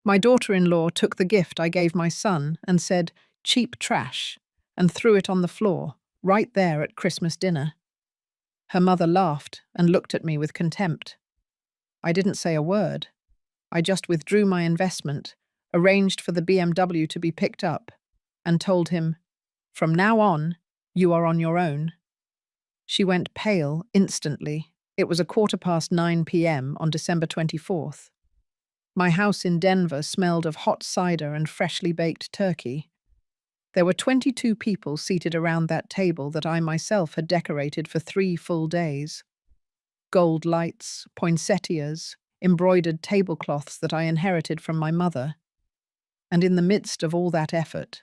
My daughter-in-law took the gift I gave my son and said, "Cheap trash," and threw it on the floor, right there at Christmas dinner. Her mother laughed and looked at me with contempt. I didn't say a word. I just withdrew my investment, arranged for the BMW to be picked up, and told him, "From now on, you are on your own." She went pale instantly. It was 9:15 p.m. on December 24th. My house in Denver smelled of hot cider and freshly baked turkey. There were 22 people seated around that table that I myself had decorated for 3 full days. Gold lights, poinsettias, embroidered tablecloths that I inherited from my mother. And in the midst of all that effort,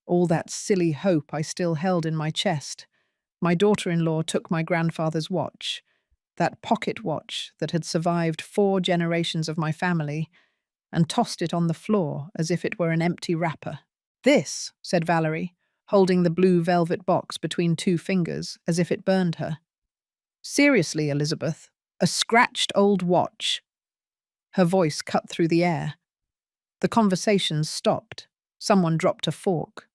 all that silly hope I still held in my chest, my daughter-in-law took my grandfather's watch, that pocket watch that had survived 4 generations of my family, and tossed it on the floor as if it were an empty wrapper. "This," said Valerie, holding the blue velvet box between 2 fingers as if it burned her. "Seriously, Elizabeth, a scratched old watch." Her voice cut through the air. The conversation stopped. Someone dropped a fork.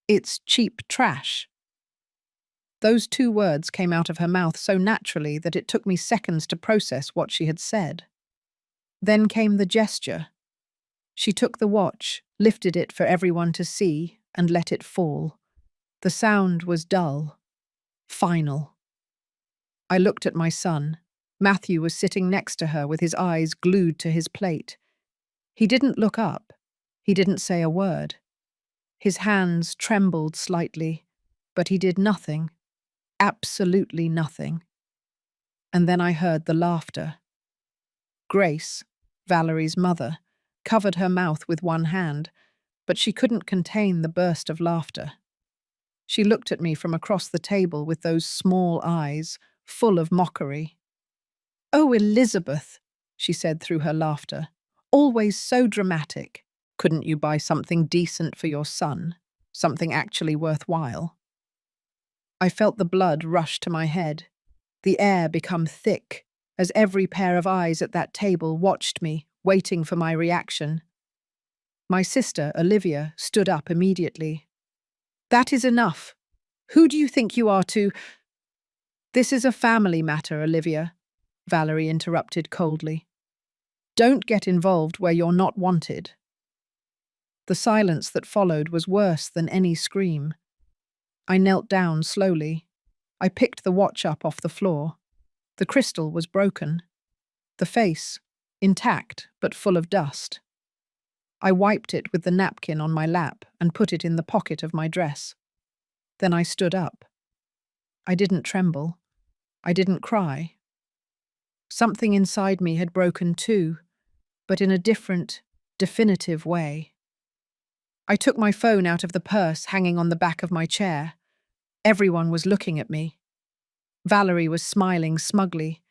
"It's cheap trash." Those 2 words came out of her mouth so naturally that it took me seconds to process what she had said. Then came the gesture. She took the watch, lifted it for everyone to see, and let it fall. The sound was dull, final. I looked at my son. Matthew was sitting next to her with his eyes glued to his plate. He didn't look up. He didn't say a word. His hands trembled slightly, but he did nothing. Absolutely nothing. And then I heard the laughter. Grace, Valerie's mother, covered her mouth with one hand, but she couldn't contain the burst of laughter. She looked at me from across the table with those small eyes, full of mockery. "Oh, Elizabeth," she said through her laughter, "always so dramatic. Couldn't you buy something decent for your son? Something actually worthwhile?" I felt the blood rush to my head, the air become thick, as every pair of eyes at that table watched me, waiting for my reaction. My sister, Olivia, stood up immediately. "That is enough. Who do you think you are to—" "This is a family matter, Olivia," Valerie interrupted coldly. "Don't get involved where you're not wanted." The silence that followed was worse than any scream. I knelt down slowly. I picked the watch up off the floor. The crystal was broken. The face, intact but full of dust. I wiped it with the napkin on my lap and put it in the pocket of my dress. Then I stood up. I didn't tremble. I didn't cry. Something inside me had broken too, but in a different, definitive way. I took my phone out of the purse hanging on the back of my chair. Everyone was looking at me. Valerie was smiling smugly.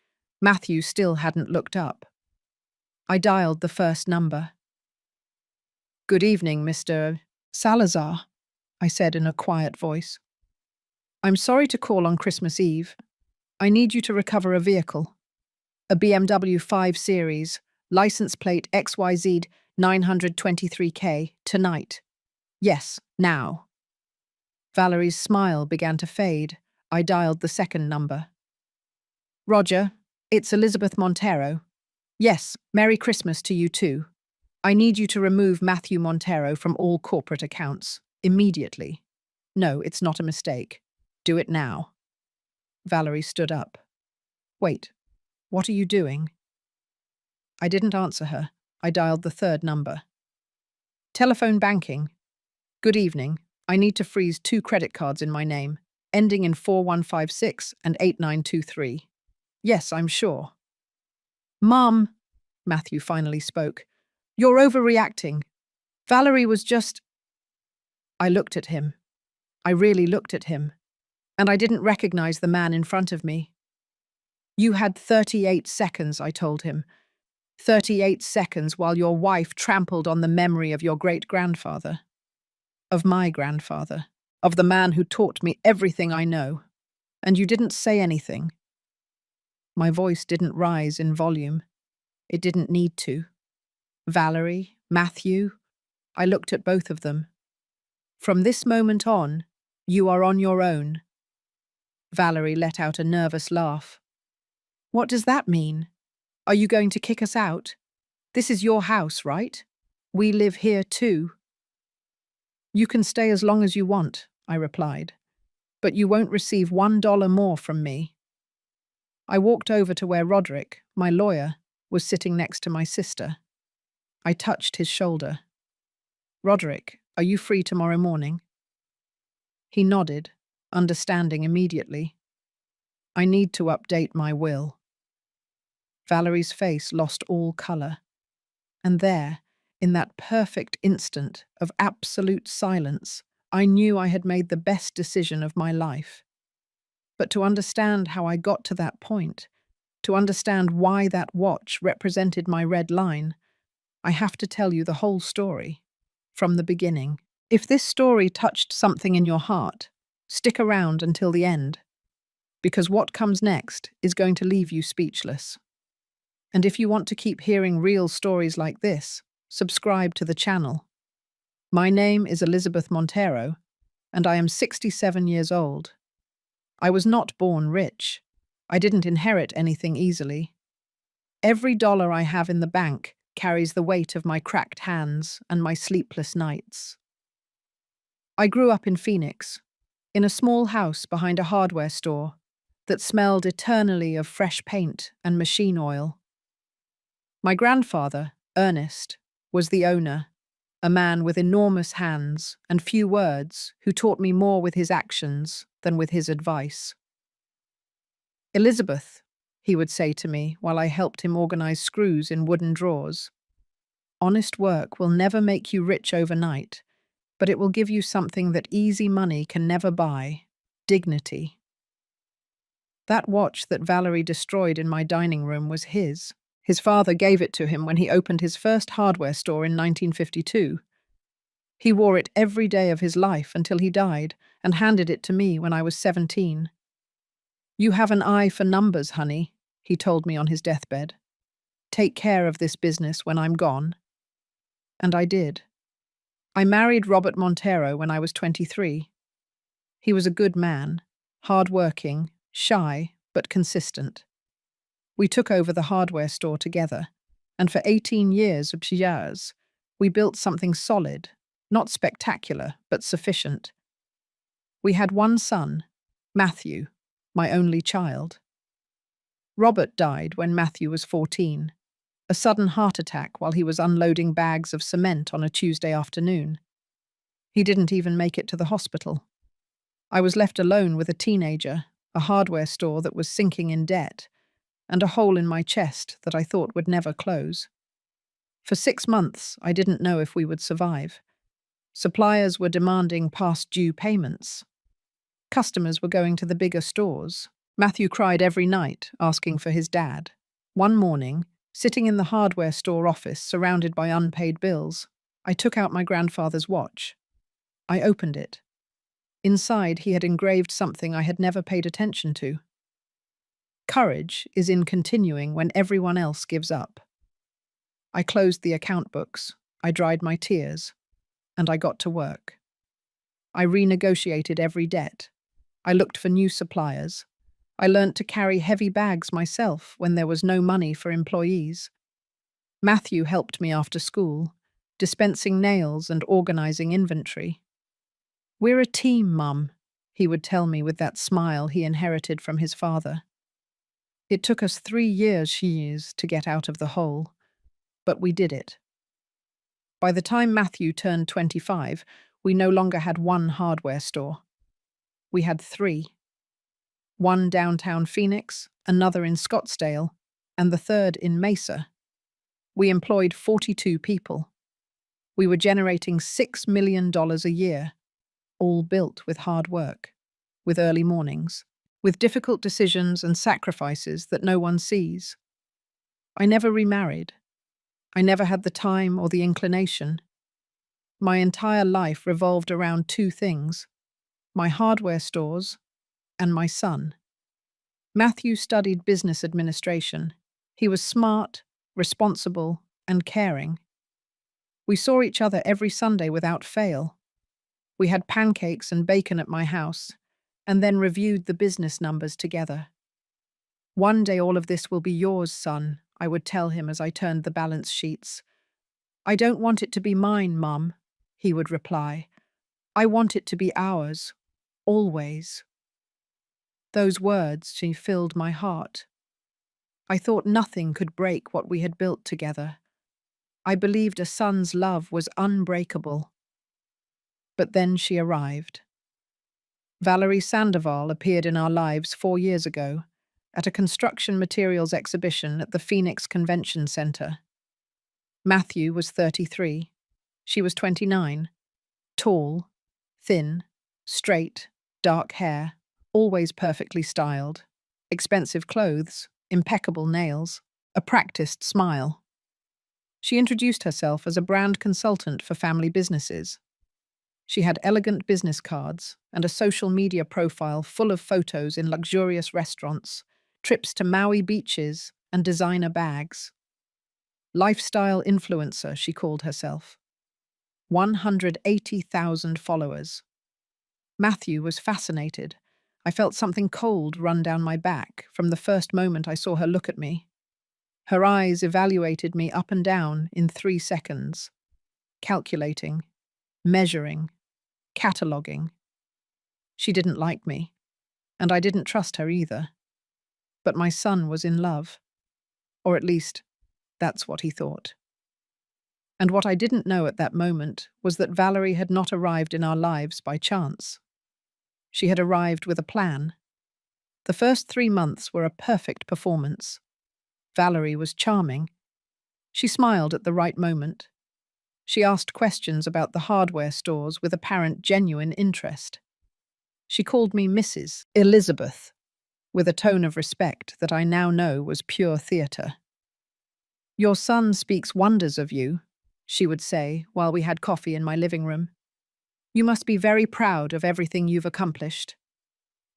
Matthew still hadn't looked up. I dialed the first number. "Good evening, Mr. Salazar," I said in a quiet voice. "I'm sorry to call on Christmas Eve. I need you to recover a vehicle. A BMW 5 Series, license plate XYZ 923K, tonight. Yes, now." Valerie's smile began to fade. I dialed the second number. "Roger, it's Elizabeth Montero. Yes, Merry Christmas to you too. I need you to remove Matthew Montero from all corporate accounts, immediately. No, it's not a mistake. Do it now." Valerie stood up. "Wait, what are you doing?" I didn't answer her. I dialed the third number. "Telephone banking. Good evening. I need to freeze 2 credit cards in my name, ending in 4156 and 8923. Yes, I'm sure." "Mom," Matthew finally spoke, "you're overreacting. Valerie was just—" I looked at him. I really looked at him. And I didn't recognize the man in front of me. "You had 38 seconds, I told him. 38 seconds while your wife trampled on the memory of your great-grandfather. Of my grandfather. Of the man who taught me everything I know. And you didn't say anything." My voice didn't rise in volume. It didn't need to. Valerie, Matthew, I looked at both of them. From this moment on, you are on your own. Valerie let out a nervous laugh. What does that mean? Are you going to kick us out? This is your house, right? We live here too. You can stay as long as you want, I replied, but you won't receive $1 more from me. I walked over to where Roderick, my lawyer, was sitting next to my sister. I touched his shoulder. Roderick, are you free tomorrow morning? He nodded, understanding immediately. I need to update my will. Valerie's face lost all colour. And there, in that perfect instant of absolute silence, I knew I had made the best decision of my life. But to understand how I got to that point, to understand why that watch represented my red line, I have to tell you the whole story, from the beginning. If this story touched something in your heart, stick around until the end, because what comes next is going to leave you speechless. And if you want to keep hearing real stories like this, subscribe to the channel. My name is Elizabeth Montero, and I am 67 years old. I was not born rich. I didn't inherit anything easily. Every dollar I have in the bank carries the weight of my cracked hands and my sleepless nights. I grew up in Phoenix, in a small house behind a hardware store that smelled eternally of fresh paint and machine oil. My grandfather, Ernest, was the owner, a man with enormous hands and few words who taught me more with his actions than with his advice. Elizabeth, he would say to me while I helped him organize screws in wooden drawers, honest work will never make you rich overnight, but it will give you something that easy money can never buy: dignity. That watch that Valerie destroyed in my dining room was his. His father gave it to him when he opened his first hardware store in 1952. He wore it every day of his life until he died and handed it to me when I was 17. You have an eye for numbers, honey, he told me on his deathbed. Take care of this business when I'm gone. And I did. I married Robert Montero when I was 23. He was a good man, hard-working, shy, but consistent. We took over the hardware store together, and for 18 years, we built something solid, not spectacular, but sufficient. We had one son, Matthew, my only child. Robert died when Matthew was 14, a sudden heart attack while he was unloading bags of cement on a Tuesday afternoon. He didn't even make it to the hospital. I was left alone with a teenager, a hardware store that was sinking in debt, and a hole in my chest that I thought would never close. For 6 months, I didn't know if we would survive. Suppliers were demanding past due payments. Customers were going to the bigger stores. Matthew cried every night, asking for his dad. One morning, sitting in the hardware store office surrounded by unpaid bills, I took out my grandfather's watch. I opened it. Inside, he had engraved something I had never paid attention to. Courage is in continuing when everyone else gives up. I closed the account books, I dried my tears, and I got to work. I renegotiated every debt. I looked for new suppliers. I learnt to carry heavy bags myself when there was no money for employees. Matthew helped me after school, dispensing nails and organizing inventory. We're a team, Mum, he would tell me with that smile he inherited from his father. It took us 3 years to get out of the hole, but we did it. By the time Matthew turned 25, we no longer had one hardware store. We had 3. One downtown Phoenix, another in Scottsdale, and the third in Mesa. We employed 42 people. We were generating $6 million a year, all built with hard work, with early mornings, with difficult decisions and sacrifices that no one sees. I never remarried. I never had the time or the inclination. My entire life revolved around 2 things: my hardware stores and my son. Matthew studied business administration. He was smart, responsible, and caring. We saw each other every Sunday without fail. We had pancakes and bacon at my house, and then reviewed the business numbers together. One day all of this will be yours, son, I would tell him as I turned the balance sheets. I don't want it to be mine, Mum, he would reply. I want it to be ours, always. Those words, she filled my heart. I thought nothing could break what we had built together. I believed a son's love was unbreakable. But then she arrived. Valerie Sandoval appeared in our lives 4 years ago at a construction materials exhibition at the Phoenix Convention Center. Matthew was 33. She was 29. Tall, thin, straight, dark hair, always perfectly styled, expensive clothes, impeccable nails, a practiced smile. She introduced herself as a brand consultant for family businesses. She had elegant business cards and a social media profile full of photos in luxurious restaurants, trips to Maui beaches, and designer bags. Lifestyle influencer, she called herself. 180,000 followers. Matthew was fascinated. I felt something cold run down my back from the first moment I saw her look at me. Her eyes evaluated me up and down in 3 seconds, calculating, measuring, cataloguing. She didn't like me, and I didn't trust her either. But my son was in love. Or at least, that's what he thought. And what I didn't know at that moment was that Valerie had not arrived in our lives by chance. She had arrived with a plan. The first 3 months were a perfect performance. Valerie was charming. She smiled at the right moment. She asked questions about the hardware stores with apparent genuine interest. She called me Mrs. Elizabeth, with a tone of respect that I now know was pure theatre. "Your son speaks wonders of you," she would say while we had coffee in my living room. "You must be very proud of everything you've accomplished."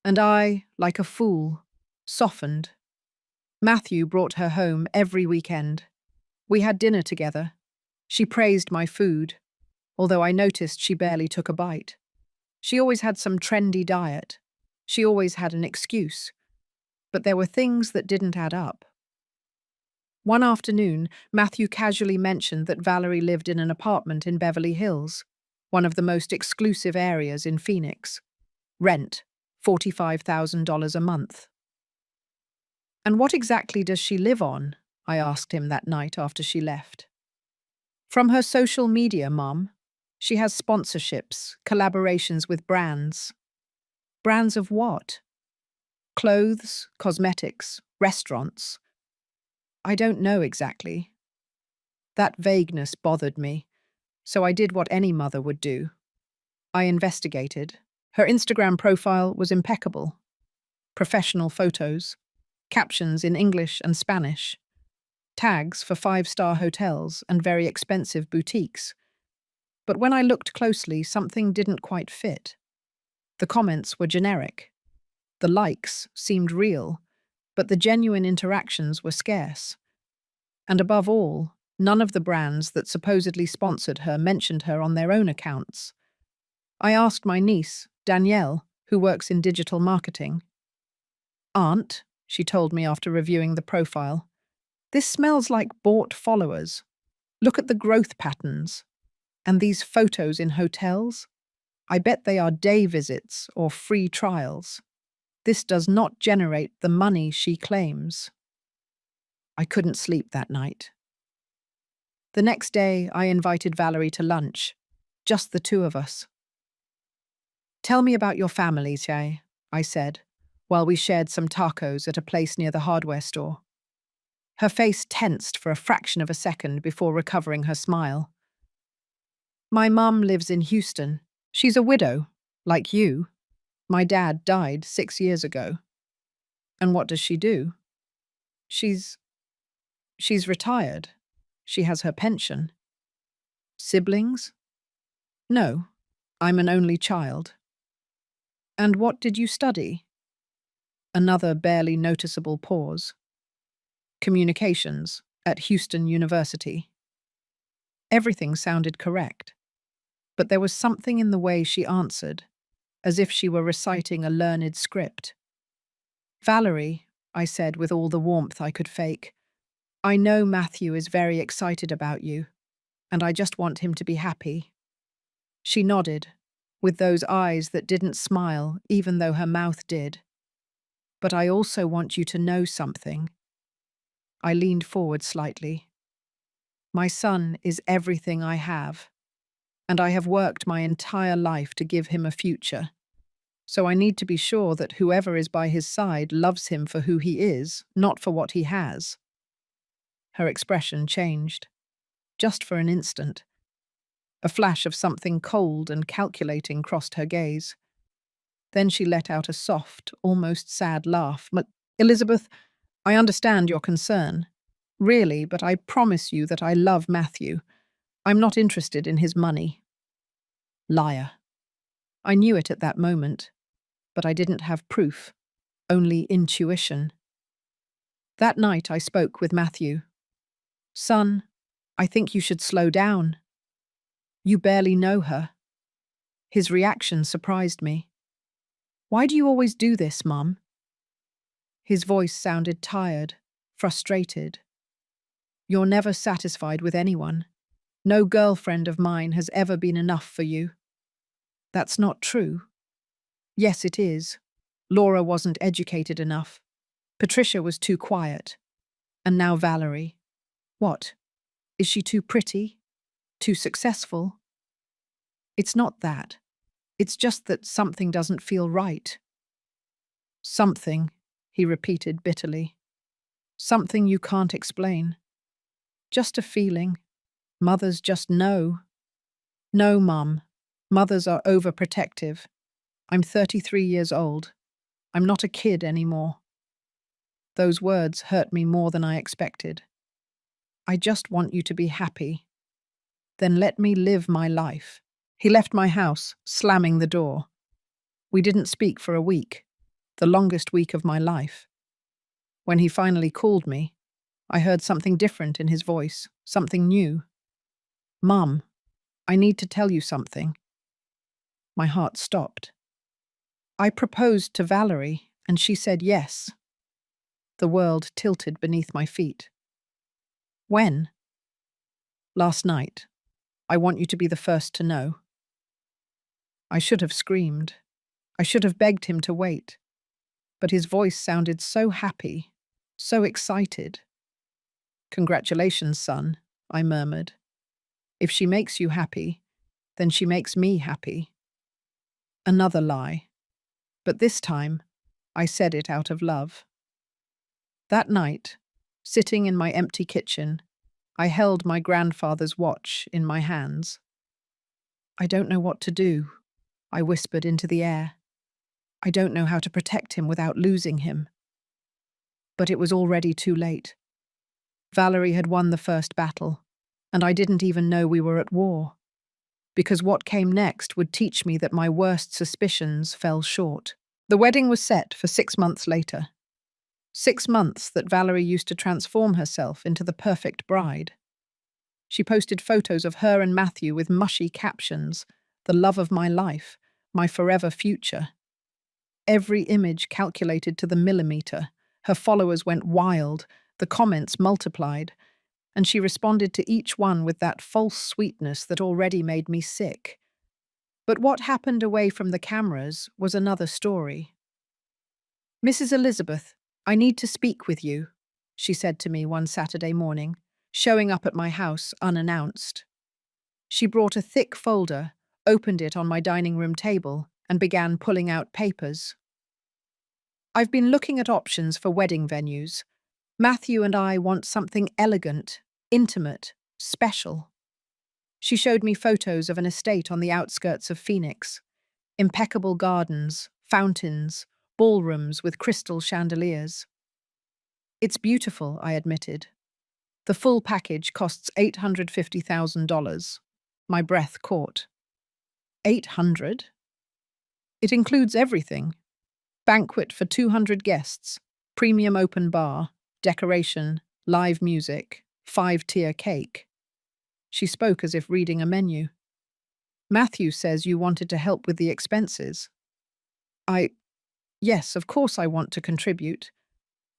And I, like a fool, softened. Matthew brought her home every weekend. We had dinner together. She praised my food, although I noticed she barely took a bite. She always had some trendy diet. She always had an excuse. But there were things that didn't add up. One afternoon, Matthew casually mentioned that Valerie lived in an apartment in Beverly Hills, one of the most exclusive areas in Phoenix. Rent, $45,000 a month. "And what exactly does she live on?" I asked him that night after she left. "From her social media, Mom. She has sponsorships, collaborations with brands." "Brands of what?" "Clothes, cosmetics, restaurants." "I don't know exactly." That vagueness bothered me, so I did what any mother would do. I investigated. Her Instagram profile was impeccable. Professional photos, captions in English and Spanish, tags for 5-star hotels and very expensive boutiques. But when I looked closely, something didn't quite fit. The comments were generic. The likes seemed real, but the genuine interactions were scarce. And above all, none of the brands that supposedly sponsored her mentioned her on their own accounts. I asked my niece, Danielle, who works in digital marketing. "Aunt," she told me after reviewing the profile, "this smells like bought followers. Look at the growth patterns. And these photos in hotels? I bet they are day visits or free trials. This does not generate the money she claims." I couldn't sleep that night. The next day, I invited Valerie to lunch, just the two of us. "Tell me about your family, Che," I said, while we shared some tacos at a place near the hardware store. Her face tensed for a fraction of a second before recovering her smile. "My mum lives in Houston. She's a widow, like you. My dad died 6 years ago." "And what does she do?" She's retired. She has her pension." "Siblings?" "No. I'm an only child." "And what did you study?" Another barely noticeable pause. "Communications at Houston University." Everything sounded correct, but there was something in the way she answered, as if she were reciting a learned script. "Valerie," I said with all the warmth I could fake, "I know Matthew is very excited about you, and I just want him to be happy." She nodded, with those eyes that didn't smile even though her mouth did. "But I also want you to know something." I leaned forward slightly. "My son is everything I have, and I have worked my entire life to give him a future. So I need to be sure that whoever is by his side loves him for who he is, not for what he has." Her expression changed, just for an instant. A flash of something cold and calculating crossed her gaze. Then she let out a soft, almost sad laugh. "Elizabeth, I understand your concern. Really, but I promise you that I love Matthew. I'm not interested in his money." Liar. I knew it at that moment, but I didn't have proof, only intuition. That night I spoke with Matthew. "Son, I think you should slow down. You barely know her." His reaction surprised me. "Why do you always do this, Mum?" His voice sounded tired, frustrated. "You're never satisfied with anyone. No girlfriend of mine has ever been enough for you." "That's not true." "Yes, it is. Laura wasn't educated enough. Patricia was too quiet. And now Valerie. What? Is she too pretty? Too successful?" "It's not that. It's just that something doesn't feel right." "Something," he repeated bitterly. "Something you can't explain. Just a feeling. Mothers just know." "No, Mum. Mothers are overprotective. I'm 33 years old. I'm not a kid anymore." Those words hurt me more than I expected. "I just want you to be happy. Then let me live my life." He left my house, slamming the door. We didn't speak for a week, the longest week of my life. When he finally called me, I heard something different in his voice, something new. "Mum, I need to tell you something." My heart stopped. "I proposed to Valerie, and she said yes." The world tilted beneath my feet. "When?" "Last night. I want you to be the first to know." I should have screamed. I should have begged him to wait. But his voice sounded so happy, so excited. "Congratulations, son," I murmured. "If she makes you happy, then she makes me happy." Another lie. But this time, I said it out of love. That night, sitting in my empty kitchen, I held my grandfather's watch in my hands. "I don't know what to do," I whispered into the air. "I don't know how to protect him without losing him." But it was already too late. Valerie had won the first battle, and I didn't even know we were at war. Because what came next would teach me that my worst suspicions fell short. The wedding was set for 6 months later. 6 months that Valerie used to transform herself into the perfect bride. She posted photos of her and Matthew with mushy captions, "The love of my life, my forever future." Every image calculated to the millimeter. Her followers went wild, the comments multiplied, and she responded to each one with that false sweetness that already made me sick. But what happened away from the cameras was another story. "Mrs. Elizabeth, I need to speak with you," she said to me one Saturday morning, showing up at my house unannounced. She brought a thick folder, opened it on my dining room table, and began pulling out papers. "I've been looking at options for wedding venues. Matthew and I want something elegant, intimate, special." She showed me photos of an estate on the outskirts of Phoenix. Impeccable gardens, fountains, ballrooms with crystal chandeliers. "It's beautiful," I admitted. "The full package costs $850,000. My breath caught. 800? It includes everything. Banquet for 200 guests, premium open bar, decoration, live music, 5-tier cake." She spoke as if reading a menu. Matthew says you wanted to help with the expenses. I, yes, of course I want to contribute.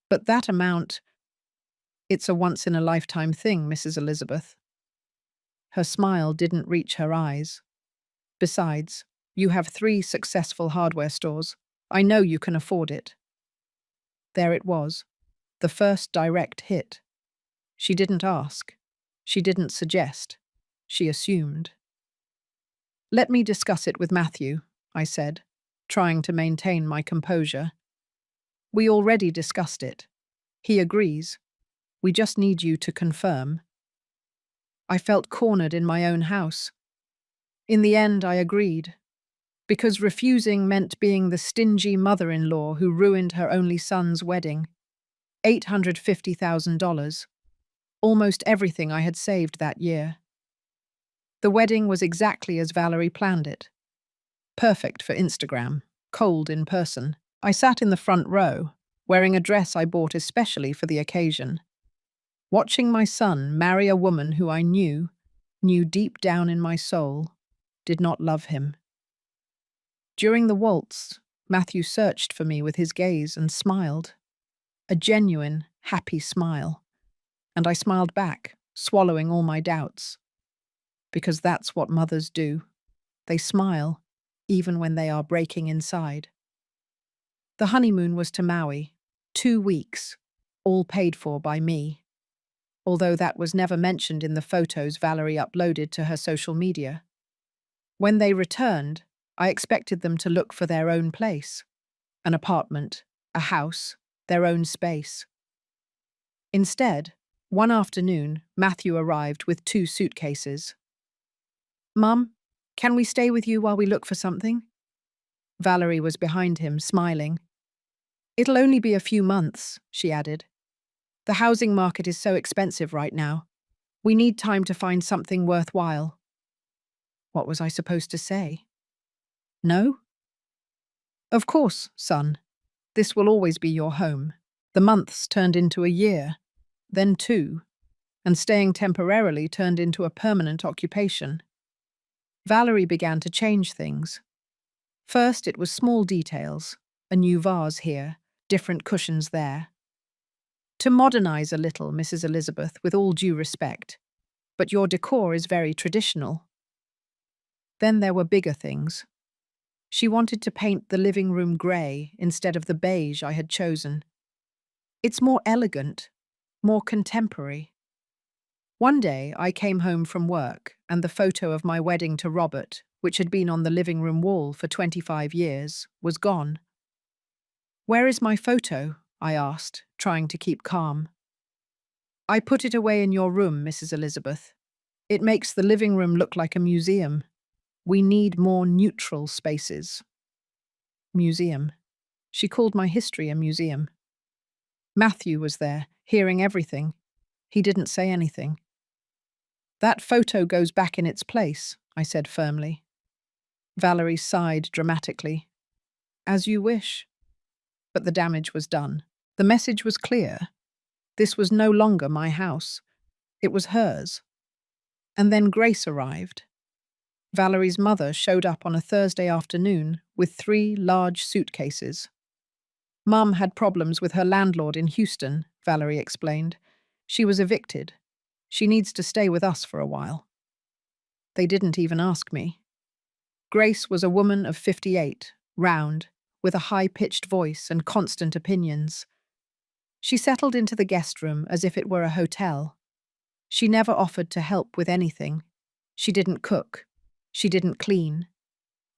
But that amount, it's a once-in-a-lifetime thing, Mrs. Elizabeth. Her smile didn't reach her eyes. Besides, you have 3 successful hardware stores. I know you can afford it. There it was, the first direct hit. She didn't ask. She didn't suggest. She assumed. Let me discuss it with Matthew, I said, trying to maintain my composure. We already discussed it. He agrees. We just need you to confirm. I felt cornered in my own house. In the end, I agreed, because refusing meant being the stingy mother-in-law who ruined her only son's wedding. $850,000, almost everything I had saved that year. The wedding was exactly as Valerie planned it. Perfect for Instagram, cold in person. I sat in the front row, wearing a dress I bought especially for the occasion, watching my son marry a woman who I knew deep down in my soul, did not love him. During the waltz, Matthew searched for me with his gaze and smiled. A genuine, happy smile. And I smiled back, swallowing all my doubts. Because that's what mothers do. They smile, even when they are breaking inside. The honeymoon was to Maui, 2 weeks, all paid for by me. Although that was never mentioned in the photos Valerie uploaded to her social media. When they returned, I expected them to look for their own place. An apartment, a house, their own space. Instead, one afternoon, Matthew arrived with 2 suitcases. Mum, can we stay with you while we look for something? Valerie was behind him, smiling. It'll only be a few months, she added. The housing market is so expensive right now. We need time to find something worthwhile. What was I supposed to say? No? Of course, son. This will always be your home. The months turned into a year, then 2, and staying temporarily turned into a permanent occupation. Valerie began to change things. First, it was small details, a new vase here, different cushions there. To modernize a little, Mrs. Elizabeth, with all due respect, but your decor is very traditional. Then there were bigger things. She wanted to paint the living room grey instead of the beige I had chosen. It's more elegant, more contemporary. One day I came home from work and the photo of my wedding to Robert, which had been on the living room wall for 25 years, was gone. Where is my photo? I asked, trying to keep calm. I put it away in your room, Mrs. Elizabeth. It makes the living room look like a museum. We need more neutral spaces. Museum. She called my history a museum. Matthew was there, hearing everything. He didn't say anything. That photo goes back in its place, I said firmly. Valerie sighed dramatically. As you wish. But the damage was done. The message was clear. This was no longer my house. It was hers. And then Grace arrived. Valerie's mother showed up on a Thursday afternoon with 3 large suitcases. Mum had problems with her landlord in Houston, Valerie explained. She was evicted. She needs to stay with us for a while. They didn't even ask me. Grace was a woman of 58, round, with a high-pitched voice and constant opinions. She settled into the guest room as if it were a hotel. She never offered to help with anything. She didn't cook. She didn't clean.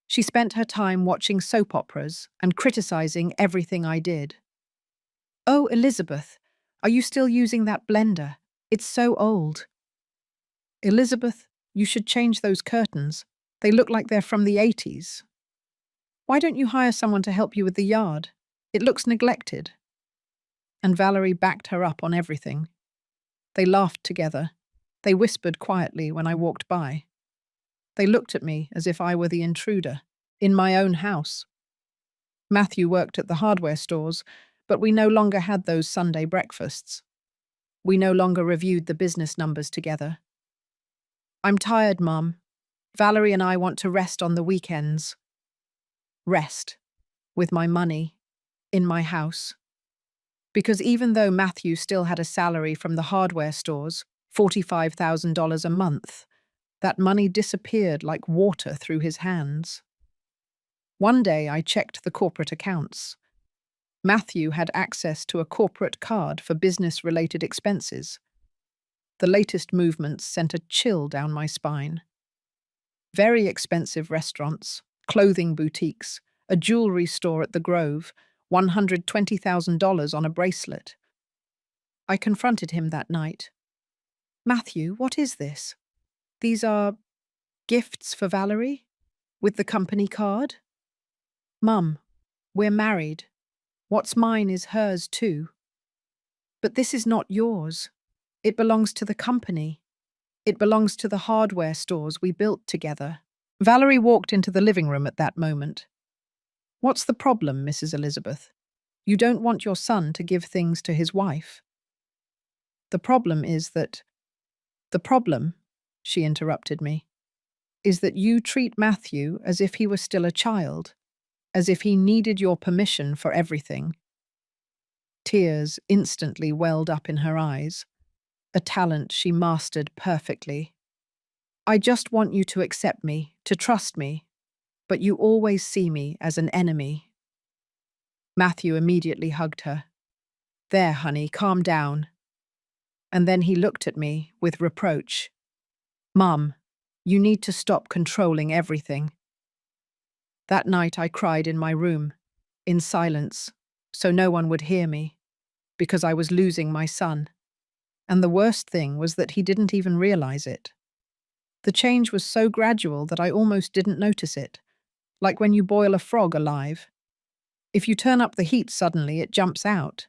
She spent her time watching soap operas and criticizing everything I did. Oh, Elizabeth, are you still using that blender? It's so old. Elizabeth, you should change those curtains. They look like they're from the 80s. Why don't you hire someone to help you with the yard? It looks neglected. And Valerie backed her up on everything. They laughed together. They whispered quietly when I walked by. They looked at me as if I were the intruder, in my own house. Matthew worked at the hardware stores, but we no longer had those Sunday breakfasts. We no longer reviewed the business numbers together. I'm tired, Mum. Valerie and I want to rest on the weekends. Rest. With my money. In my house. Because even though Matthew still had a salary from the hardware stores, $45,000 a month, that money disappeared like water through his hands. One day I checked the corporate accounts. Matthew had access to a corporate card for business-related expenses. The latest movements sent a chill down my spine. Very expensive restaurants, clothing boutiques, a jewelry store at the Grove, $120,000 on a bracelet. I confronted him that night. Matthew, what is this? These are gifts for Valerie? With the company card? Mum, we're married. What's mine is hers too. But this is not yours. It belongs to the company. It belongs to the hardware stores we built together. Valerie walked into the living room at that moment. What's the problem, Mrs. Elizabeth? You don't want your son to give things to his wife. The problem, she interrupted me, is that you treat Matthew as if he were still a child, as if he needed your permission for everything. Tears instantly welled up in her eyes, a talent she mastered perfectly. I just want you to accept me, to trust me, but you always see me as an enemy. Matthew immediately hugged her. There, honey, calm down. And then he looked at me with reproach. Mum, you need to stop controlling everything. That night I cried in my room, in silence, so no one would hear me, because I was losing my son. And the worst thing was that he didn't even realize it. The change was so gradual that I almost didn't notice it, like when you boil a frog alive. If you turn up the heat suddenly, it jumps out.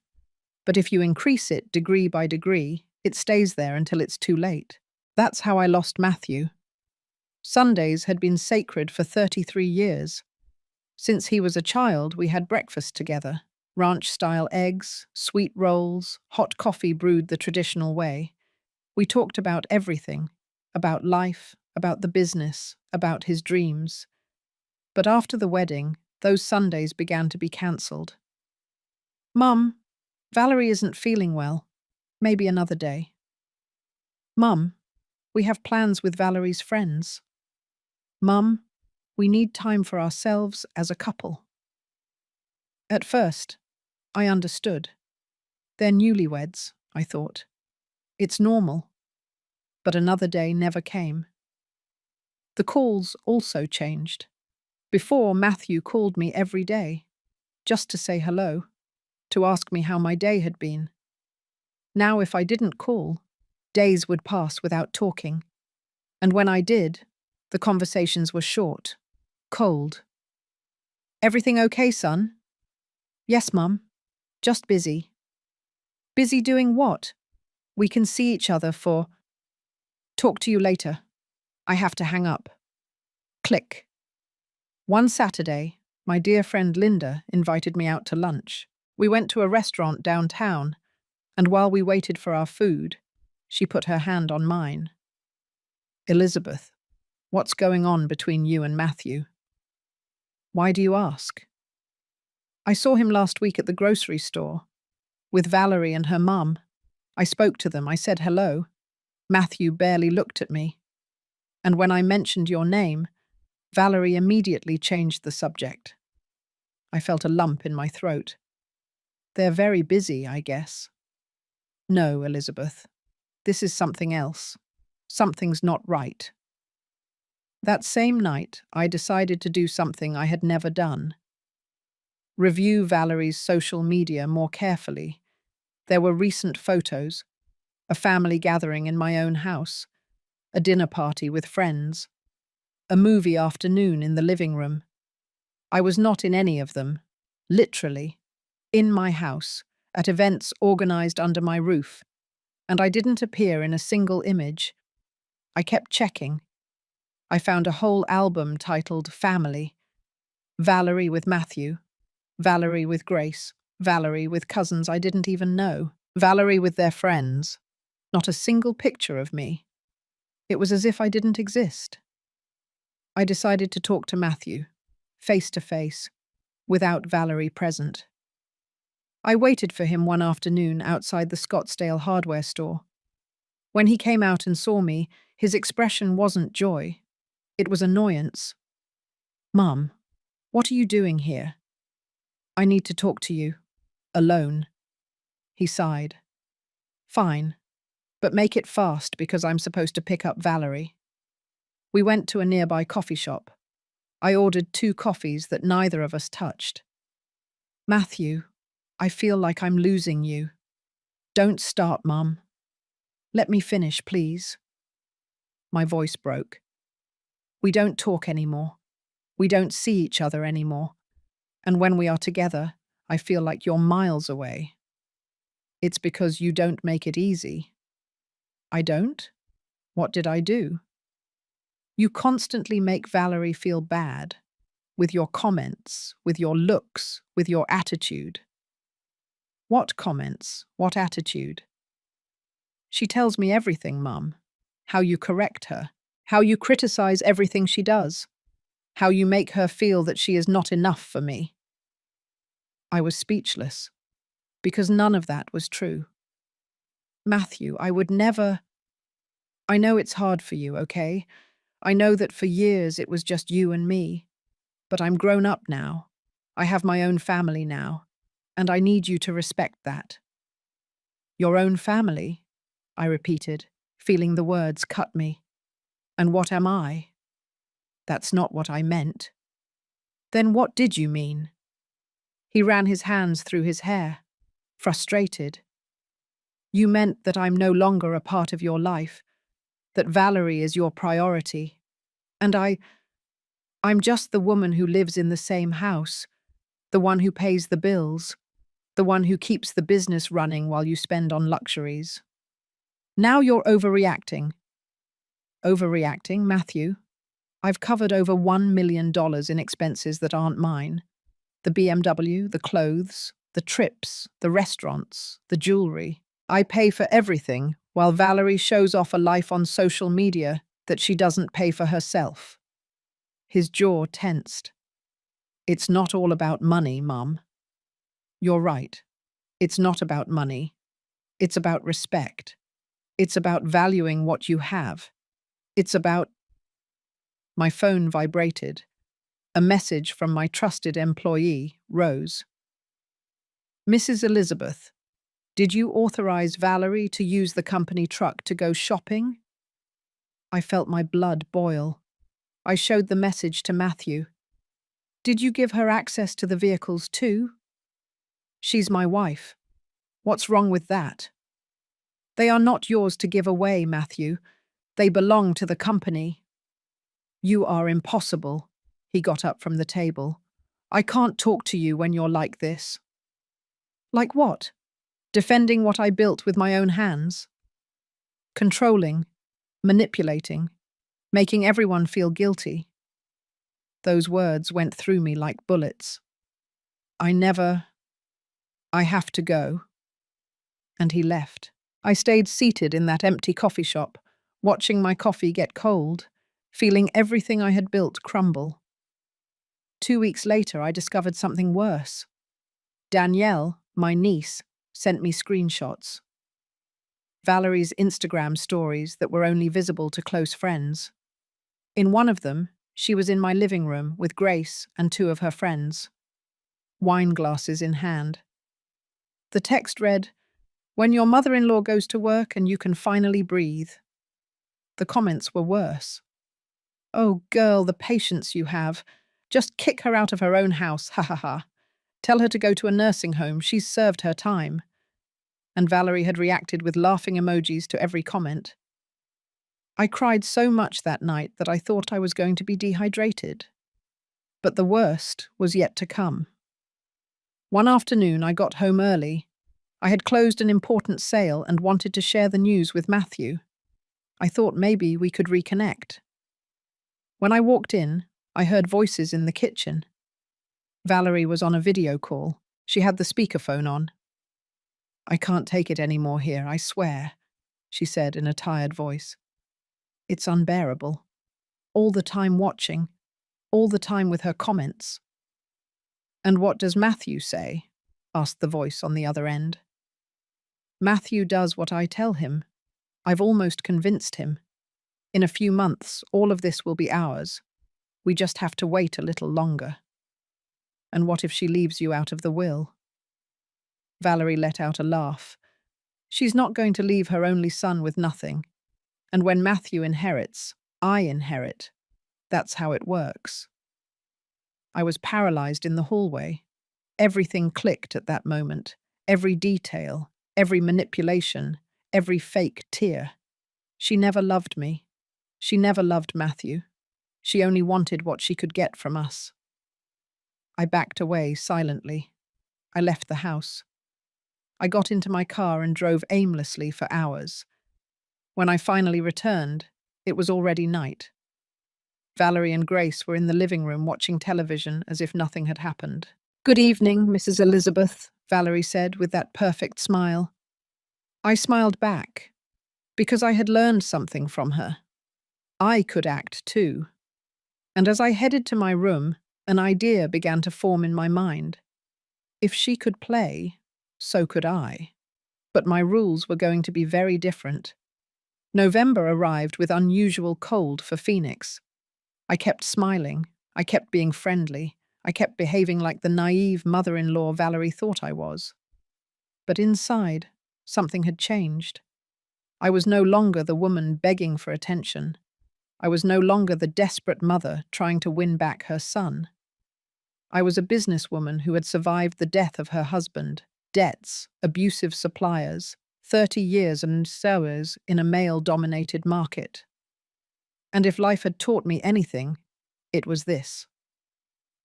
But if you increase it degree by degree, it stays there until it's too late. That's how I lost Matthew. Sundays had been sacred for 33 years. Since he was a child, we had breakfast together. Ranch-style eggs, sweet rolls, hot coffee brewed the traditional way. We talked about everything. About life, about the business, about his dreams. But after the wedding, those Sundays began to be cancelled. Mum, Valerie isn't feeling well. Maybe another day. Mum, we have plans with Valerie's friends. Mum, we need time for ourselves as a couple. At first, I understood. They're newlyweds, I thought. It's normal. But another day never came. The calls also changed. Before, Matthew called me every day, just to say hello, to ask me how my day had been. Now, if I didn't call, days would pass without talking. And when I did, the conversations were short, cold. Everything okay, son? Yes, Mum. Just busy. Busy doing what? We can see each other for... Talk to you later. I have to hang up. Click. One Saturday, my dear friend Linda invited me out to lunch. We went to a restaurant downtown, and while we waited for our food, she put her hand on mine. Elizabeth, what's going on between you and Matthew? Why do you ask? I saw him last week at the grocery store, with Valerie and her mum. I spoke to them, I said hello. Matthew barely looked at me. And when I mentioned your name, Valerie immediately changed the subject. I felt a lump in my throat. They're very busy, I guess. No, Elizabeth. This is something else. Something's not right. That same night, I decided to do something I had never done. Review Valerie's social media more carefully. There were recent photos, a family gathering in my own house, a dinner party with friends, a movie afternoon in the living room. I was not in any of them, literally, in my house, at events organized under my roof, and I didn't appear in a single image. I kept checking. I found a whole album titled Family. Valerie with Matthew, Valerie with Grace, Valerie with cousins I didn't even know, Valerie with their friends. Not a single picture of me. It was as if I didn't exist. I decided to talk to Matthew, face to face, without Valerie present. I waited for him one afternoon outside the Scottsdale hardware store. When he came out and saw me, his expression wasn't joy. It was annoyance. "Mum, what are you doing here? I need to talk to you. Alone." He sighed. "Fine, but make it fast because I'm supposed to pick up Valerie." We went to a nearby coffee shop. I ordered 2 coffees that neither of us touched. "Matthew, I feel like I'm losing you." "Don't start, Mum. Let me finish, please." My voice broke. "We don't talk anymore. We don't see each other anymore. And when we are together, I feel like you're miles away. It's because you don't make it easy." "I don't? What did I do?" "You constantly make Valerie feel bad. With your comments, with your looks, with your attitude." "What comments? What attitude?" "She tells me everything, Mum. How you correct her. How you criticize everything she does. How you make her feel that she is not enough for me." I was speechless, because none of that was true. "Matthew, I would never—" "I know it's hard for you, okay? I know that for years it was just you and me. But I'm grown up now. I have my own family now. And I need you to respect that." "Your own family?" I repeated, feeling the words cut me. "And what am I?" "That's not what I meant." "Then what did you mean?" He ran his hands through his hair, frustrated. "You meant that I'm no longer a part of your life, that Valerie is your priority. And I'm just the woman who lives in the same house, the one who pays the bills, the one who keeps the business running while you spend on luxuries." "Now you're overreacting." "Overreacting, Matthew? I've covered over $1 million in expenses that aren't mine. The BMW, the clothes, the trips, the restaurants, the jewelry. I pay for everything while Valerie shows off a life on social media that she doesn't pay for herself." His jaw tensed. "It's not all about money, Mum." "You're right. It's not about money. It's about respect. It's about valuing what you have. It's about—" My phone vibrated. A message from my trusted employee, Rose. "Mrs. Elizabeth, did you authorize Valerie to use the company truck to go shopping?" I felt my blood boil. I showed the message to Matthew. "Did you give her access to the vehicles too?" "She's my wife. What's wrong with that?" "They are not yours to give away, Matthew. They belong to the company." "You are impossible." He got up from the table. "I can't talk to you when you're like this." "Like what? Defending what I built with my own hands?" "Controlling, manipulating, making everyone feel guilty." Those words went through me like bullets. I have to go." And he left. I stayed seated in that empty coffee shop, watching my coffee get cold, feeling everything I had built crumble. 2 weeks later, I discovered something worse. Danielle, my niece, sent me screenshots. Valerie's Instagram stories that were only visible to close friends. In one of them, she was in my living room with Grace and 2 of her friends, wine glasses in hand. The text read, "When your mother-in-law goes to work and you can finally breathe." The comments were worse. "Oh, girl, the patience you have. Just kick her out of her own house, ha ha ha. Tell her to go to a nursing home, she's served her time." And Valerie had reacted with laughing emojis to every comment. I cried so much that night that I thought I was going to be dehydrated. But the worst was yet to come. One afternoon, I got home early. I had closed an important sale and wanted to share the news with Matthew. I thought maybe we could reconnect. When I walked in, I heard voices in the kitchen. Valerie was on a video call. She had the speakerphone on. "I can't take it anymore here, I swear," she said in a tired voice. It's unbearable. All the time watching, all the time with her comments. "And what does Matthew say?" asked the voice on the other end. "Matthew does what I tell him. I've almost convinced him. In a few months, all of this will be ours. We just have to wait a little longer." "And what if she leaves you out of the will?" Valerie let out a laugh. "She's not going to leave her only son with nothing. And when Matthew inherits, I inherit. That's how it works." I was paralyzed in the hallway. Everything clicked at that moment. Every detail, every manipulation, every fake tear. She never loved me. She never loved Matthew. She only wanted what she could get from us. I backed away silently. I left the house. I got into my car and drove aimlessly for hours. When I finally returned, it was already night. Valerie and Grace were in the living room watching television as if nothing had happened. "Good evening, Mrs. Elizabeth," Valerie said with that perfect smile. I smiled back, because I had learned something from her. I could act too. And as I headed to my room, an idea began to form in my mind. If she could play, so could I. But my rules were going to be very different. November arrived with unusual cold for Phoenix. I kept smiling. I kept being friendly. I kept behaving like the naive mother-in-law Valerie thought I was. But inside, something had changed. I was no longer the woman begging for attention. I was no longer the desperate mother trying to win back her son. I was a businesswoman who had survived the death of her husband, debts, abusive suppliers, 30 years and sowers in a male-dominated market. And if life had taught me anything, it was this.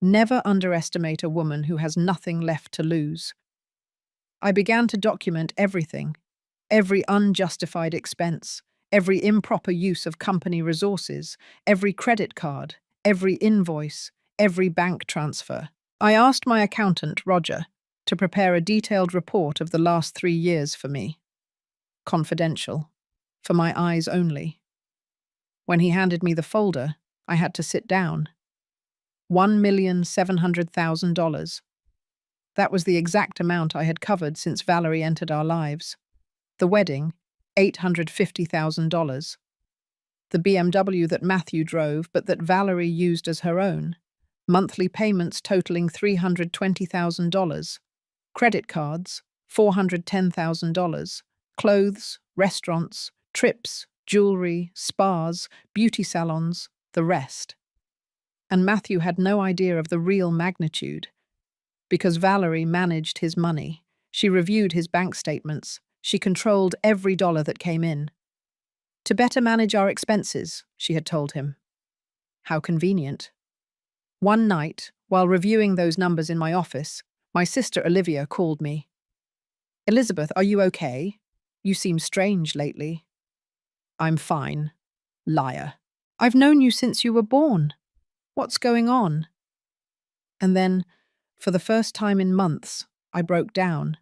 Never underestimate a woman who has nothing left to lose. I began to document everything, every unjustified expense, every improper use of company resources, every credit card, every invoice, every bank transfer. I asked my accountant, Roger, to prepare a detailed report of the last 3 years for me. Confidential. For my eyes only. When he handed me the folder, I had to sit down. $1,700,000. That was the exact amount I had covered since Valerie entered our lives. The wedding, $850,000. The BMW that Matthew drove but that Valerie used as her own. Monthly payments totaling $320,000. Credit cards, $410,000. Clothes, restaurants, trips, jewelry, spas, beauty salons, the rest. And Matthew had no idea of the real magnitude. Because Valerie managed his money. She reviewed his bank statements. She controlled every dollar that came in. "To better manage our expenses," she had told him. How convenient. One night, while reviewing those numbers in my office, my sister Olivia called me. "Elizabeth, are you okay? You seem strange lately." "I'm fine." Liar. "I've known you since you were born. What's going on?" And then, for the first time in months, I broke down.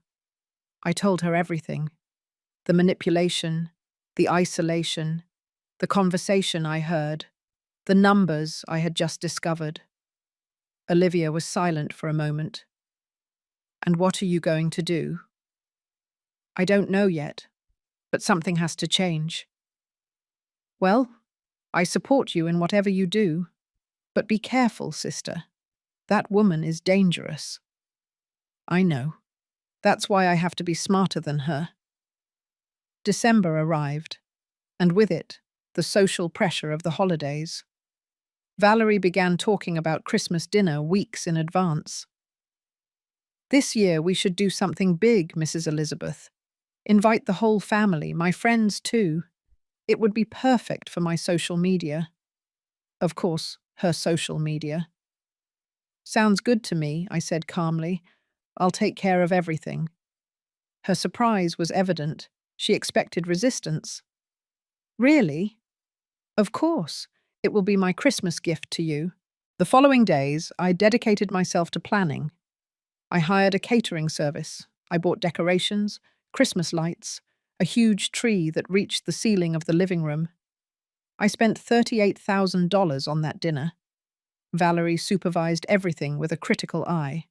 I told her everything. The manipulation, the isolation, the conversation I heard, the numbers I had just discovered. Olivia was silent for a moment. "And what are you going to do?" "I don't know yet, but something has to change." "Well, I support you in whatever you do, but be careful, sister. That woman is dangerous." "I know. That's why I have to be smarter than her." December arrived, and with it, the social pressure of the holidays. Valerie began talking about Christmas dinner weeks in advance. "This year we should do something big, Mrs. Elizabeth. Invite the whole family, my friends too. It would be perfect for my social media." Of course, her social media. "Sounds good to me," I said calmly. "I'll take care of everything." Her surprise was evident. She expected resistance. "Really?" "Of course. It will be my Christmas gift to you." The following days, I dedicated myself to planning. I hired a catering service. I bought decorations, Christmas lights, a huge tree that reached the ceiling of the living room. I spent $38,000 on that dinner. Valerie supervised everything with a critical eye.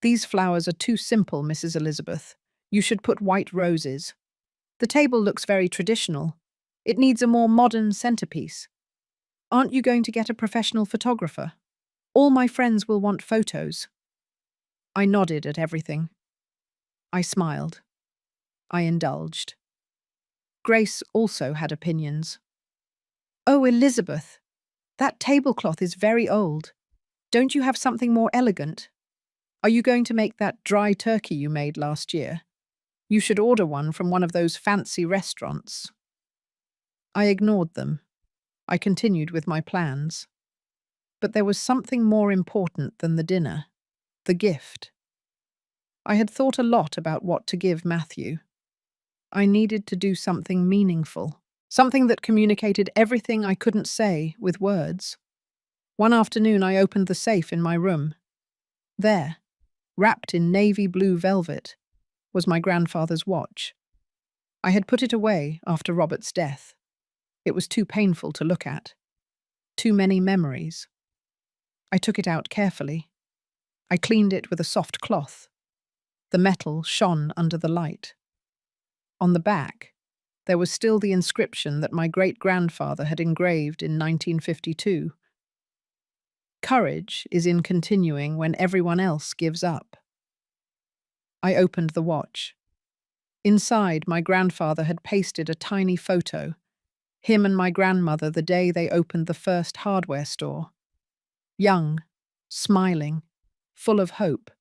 These flowers are too simple, Mrs. Elizabeth. You should put white roses. The table looks very traditional. It needs a more modern centerpiece. Aren't you going to get a professional photographer? All my friends will want photos. I nodded at everything. I smiled. I indulged. Grace also had opinions. Oh, Elizabeth, that tablecloth is very old. Don't you have something more elegant? Are you going to make that dry turkey you made last year? You should order one from one of those fancy restaurants. I ignored them. I continued with my plans. But there was something more important than the dinner, the gift. I had thought a lot about what to give Matthew. I needed to do something meaningful, something that communicated everything I couldn't say with words. One afternoon I opened the safe in my room. There, wrapped in navy blue velvet, was my grandfather's watch. I had put it away after Robert's death. It was too painful to look at. Too many memories. I took it out carefully. I cleaned it with a soft cloth. The metal shone under the light. On the back, there was still the inscription that my great-grandfather had engraved in 1952. Courage is in continuing when everyone else gives up. I opened the watch. Inside, my grandfather had pasted a tiny photo, him and my grandmother the day they opened the first hardware store. Young, smiling, full of hope.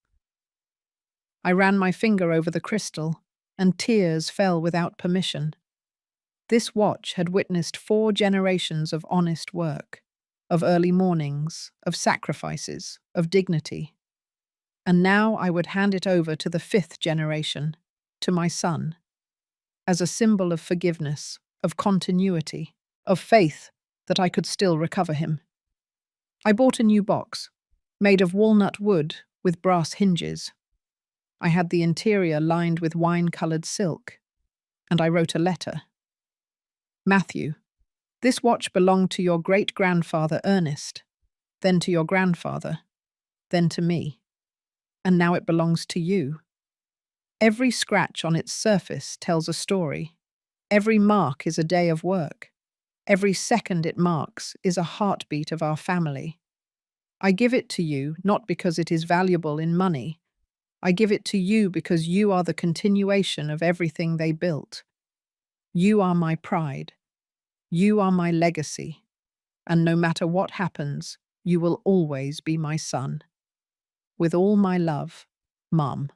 I ran my finger over the crystal, and tears fell without permission. This watch had witnessed 4 generations of honest work, of early mornings, of sacrifices, of dignity. And now I would hand it over to the 5th generation, to my son, as a symbol of forgiveness, of continuity, of faith that I could still recover him. I bought a new box, made of walnut wood with brass hinges. I had the interior lined with wine-coloured silk, and I wrote a letter. Matthew, this watch belonged to your great-grandfather Ernest, then to your grandfather, then to me, and now it belongs to you. Every scratch on its surface tells a story. Every mark is a day of work. Every second it marks is a heartbeat of our family. I give it to you not because it is valuable in money. I give it to you because you are the continuation of everything they built. You are my pride. You are my legacy. And no matter what happens, you will always be my son. With all my love, Mum.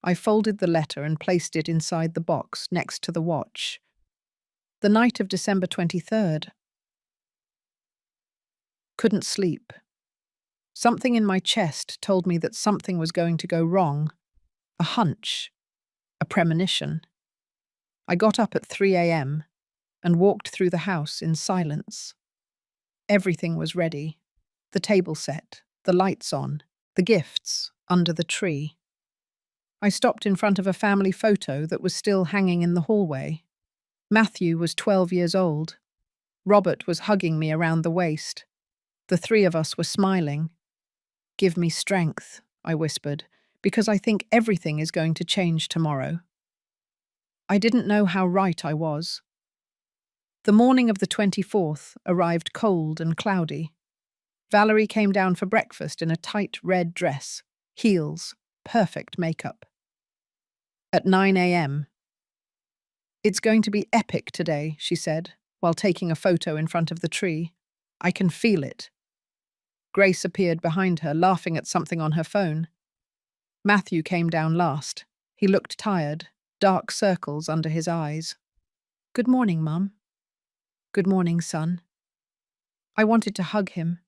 I folded the letter and placed it inside the box next to the watch. The night of December 23rd. Couldn't sleep. Something in my chest told me that something was going to go wrong. A hunch. A premonition. I got up at 3 a.m. and walked through the house in silence. Everything was ready. The table set, the lights on, the gifts under the tree. I stopped in front of a family photo that was still hanging in the hallway. Matthew was 12 years old. Robert was hugging me around the waist. The 3 of us were smiling. Give me strength, I whispered, because I think everything is going to change tomorrow. I didn't know how right I was. The morning of the 24th arrived cold and cloudy. Valerie came down for breakfast in a tight red dress, heels, perfect makeup. At 9 a.m. It's going to be epic today, she said, while taking a photo in front of the tree. I can feel it. Grace appeared behind her, laughing at something on her phone. Matthew came down last. He looked tired, dark circles under his eyes. Good morning, Mum. Good morning, son. I wanted to hug him.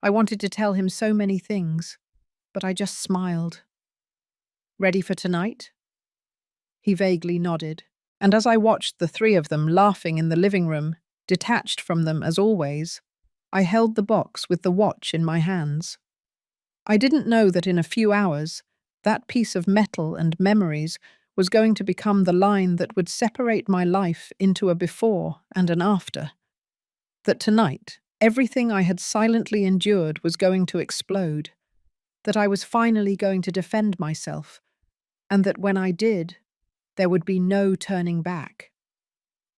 I wanted to tell him so many things, but I just smiled. Ready for tonight? He vaguely nodded, and as I watched the 3 of them laughing in the living room, detached from them as always, I held the box with the watch in my hands. I didn't know that in a few hours, that piece of metal and memories was going to become the line that would separate my life into a before and an after. That tonight, everything I had silently endured was going to explode. That I was finally going to defend myself, and that when I did, there would be no turning back.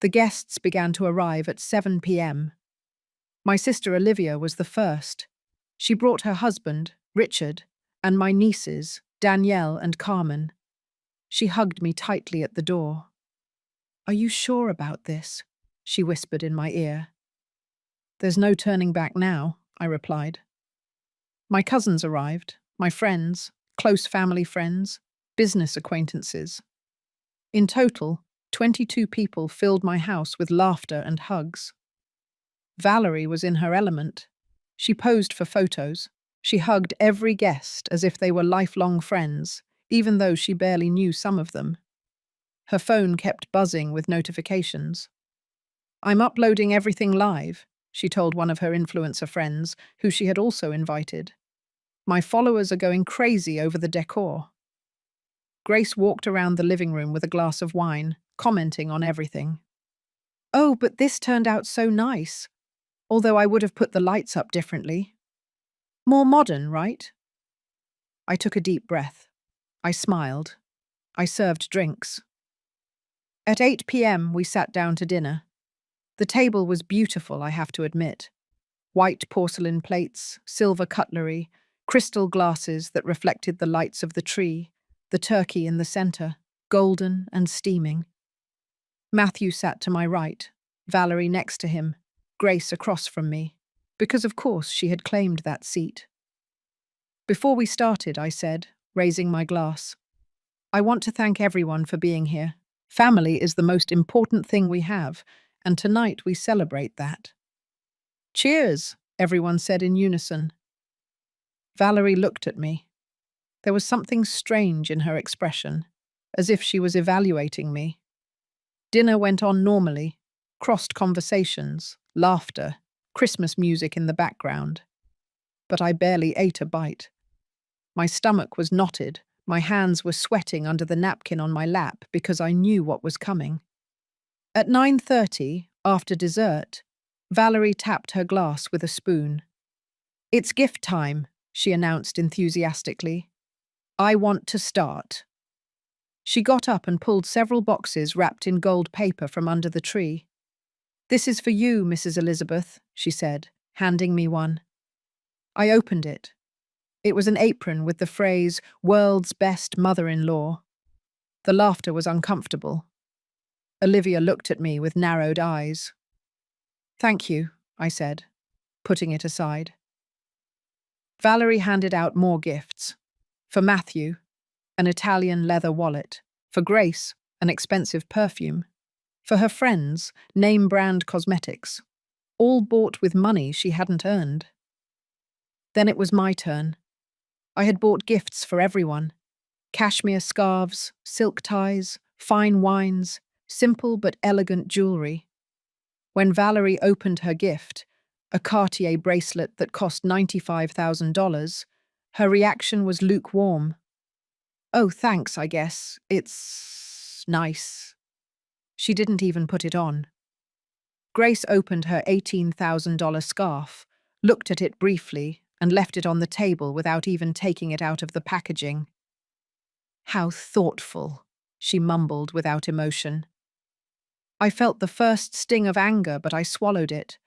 The guests began to arrive at 7 p.m. My sister Olivia was the first. She brought her husband, Richard, and my nieces, Danielle and Carmen. She hugged me tightly at the door. "Are you sure about this?" she whispered in my ear. "There's no turning back now," I replied. My cousins arrived, my friends, close family friends, business acquaintances. In total, 22 people filled my house with laughter and hugs. Valerie was in her element. She posed for photos. She hugged every guest as if they were lifelong friends, even though she barely knew some of them. Her phone kept buzzing with notifications. "I'm uploading everything live," she told one of her influencer friends, who she had also invited. "My followers are going crazy over the decor." Grace walked around the living room with a glass of wine, commenting on everything. "Oh, but this turned out so nice. Although I would have put the lights up differently. More modern, right?" I took a deep breath. I smiled. I served drinks. At 8 p.m. we sat down to dinner. The table was beautiful, I have to admit. White porcelain plates, silver cutlery, crystal glasses that reflected the lights of the tree, the turkey in the center, golden and steaming. Matthew sat to my right, Valerie next to him, Grace across from me, because of course she had claimed that seat. Before we started, I said, raising my glass, "I want to thank everyone for being here. Family is the most important thing we have, and tonight we celebrate that." "Cheers," everyone said in unison. Valerie looked at me. There was something strange in her expression, as if she was evaluating me. Dinner went on normally, crossed conversations, laughter, Christmas music in the background. But I barely ate a bite. My stomach was knotted, my hands were sweating under the napkin on my lap because I knew what was coming. At 9:30, after dessert, Valerie tapped her glass with a spoon. "It's gift time," she announced enthusiastically. "I want to start." She got up and pulled several boxes wrapped in gold paper from under the tree. "This is for you, Mrs. Elizabeth," she said, handing me one. I opened it. It was an apron with the phrase, "World's Best Mother-in-Law." The laughter was uncomfortable. Olivia looked at me with narrowed eyes. "Thank you," I said, putting it aside. Valerie handed out more gifts. For Matthew, an Italian leather wallet. For Grace, an expensive perfume. For her friends, name-brand cosmetics. All bought with money she hadn't earned. Then it was my turn. I had bought gifts for everyone. Cashmere scarves, silk ties, fine wines, simple but elegant jewelry. When Valerie opened her gift, a Cartier bracelet that cost $95,000, her reaction was lukewarm. "Oh, thanks, I guess. It's nice." She didn't even put it on. Grace opened her $18,000 scarf, looked at it briefly, and left it on the table without even taking it out of the packaging. "How thoughtful," she mumbled without emotion. I felt the first sting of anger, but I swallowed it.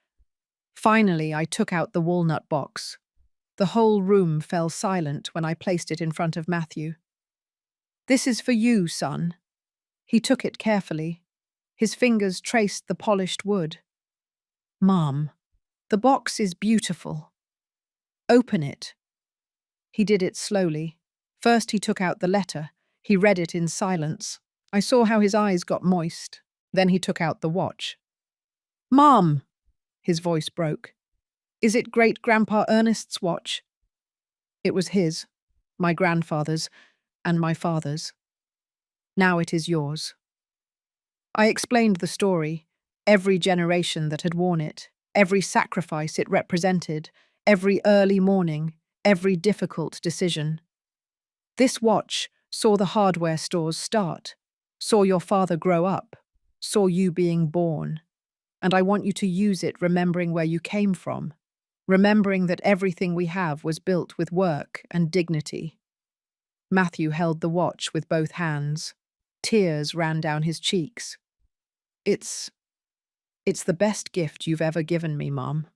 Finally, I took out the walnut box. The whole room fell silent when I placed it in front of Matthew. "This is for you, son." He took it carefully. His fingers traced the polished wood. "Mom, the box is beautiful. Open it." He did it slowly. First he took out the letter. He read it in silence. I saw how his eyes got moist. Then he took out the watch. "Mom!" His voice broke. "Is it Great-Grandpa Ernest's watch?" It was his, my grandfather's, and my father's. "Now it is yours." I explained the story, every generation that had worn it, every sacrifice it represented, every early morning, every difficult decision. This watch saw the hardware stores start, saw your father grow up, saw you being born, and I want you to use it remembering where you came from, remembering that everything we have was built with work and dignity. Matthew held the watch with both hands. Tears ran down his cheeks. It's the best gift you've ever given me, Mom.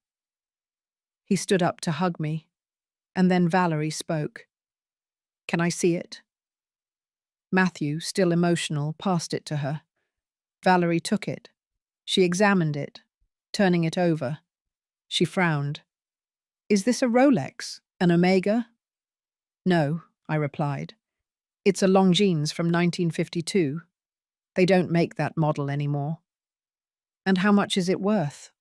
He stood up to hug me, and then Valerie spoke. Can I see it? Matthew, still emotional, passed it to her. Valerie took it. She examined it, turning it over. She frowned. Is this a Rolex? An Omega? No, I replied. It's a Longines from 1952. They don't make that model anymore. And how much is it worth?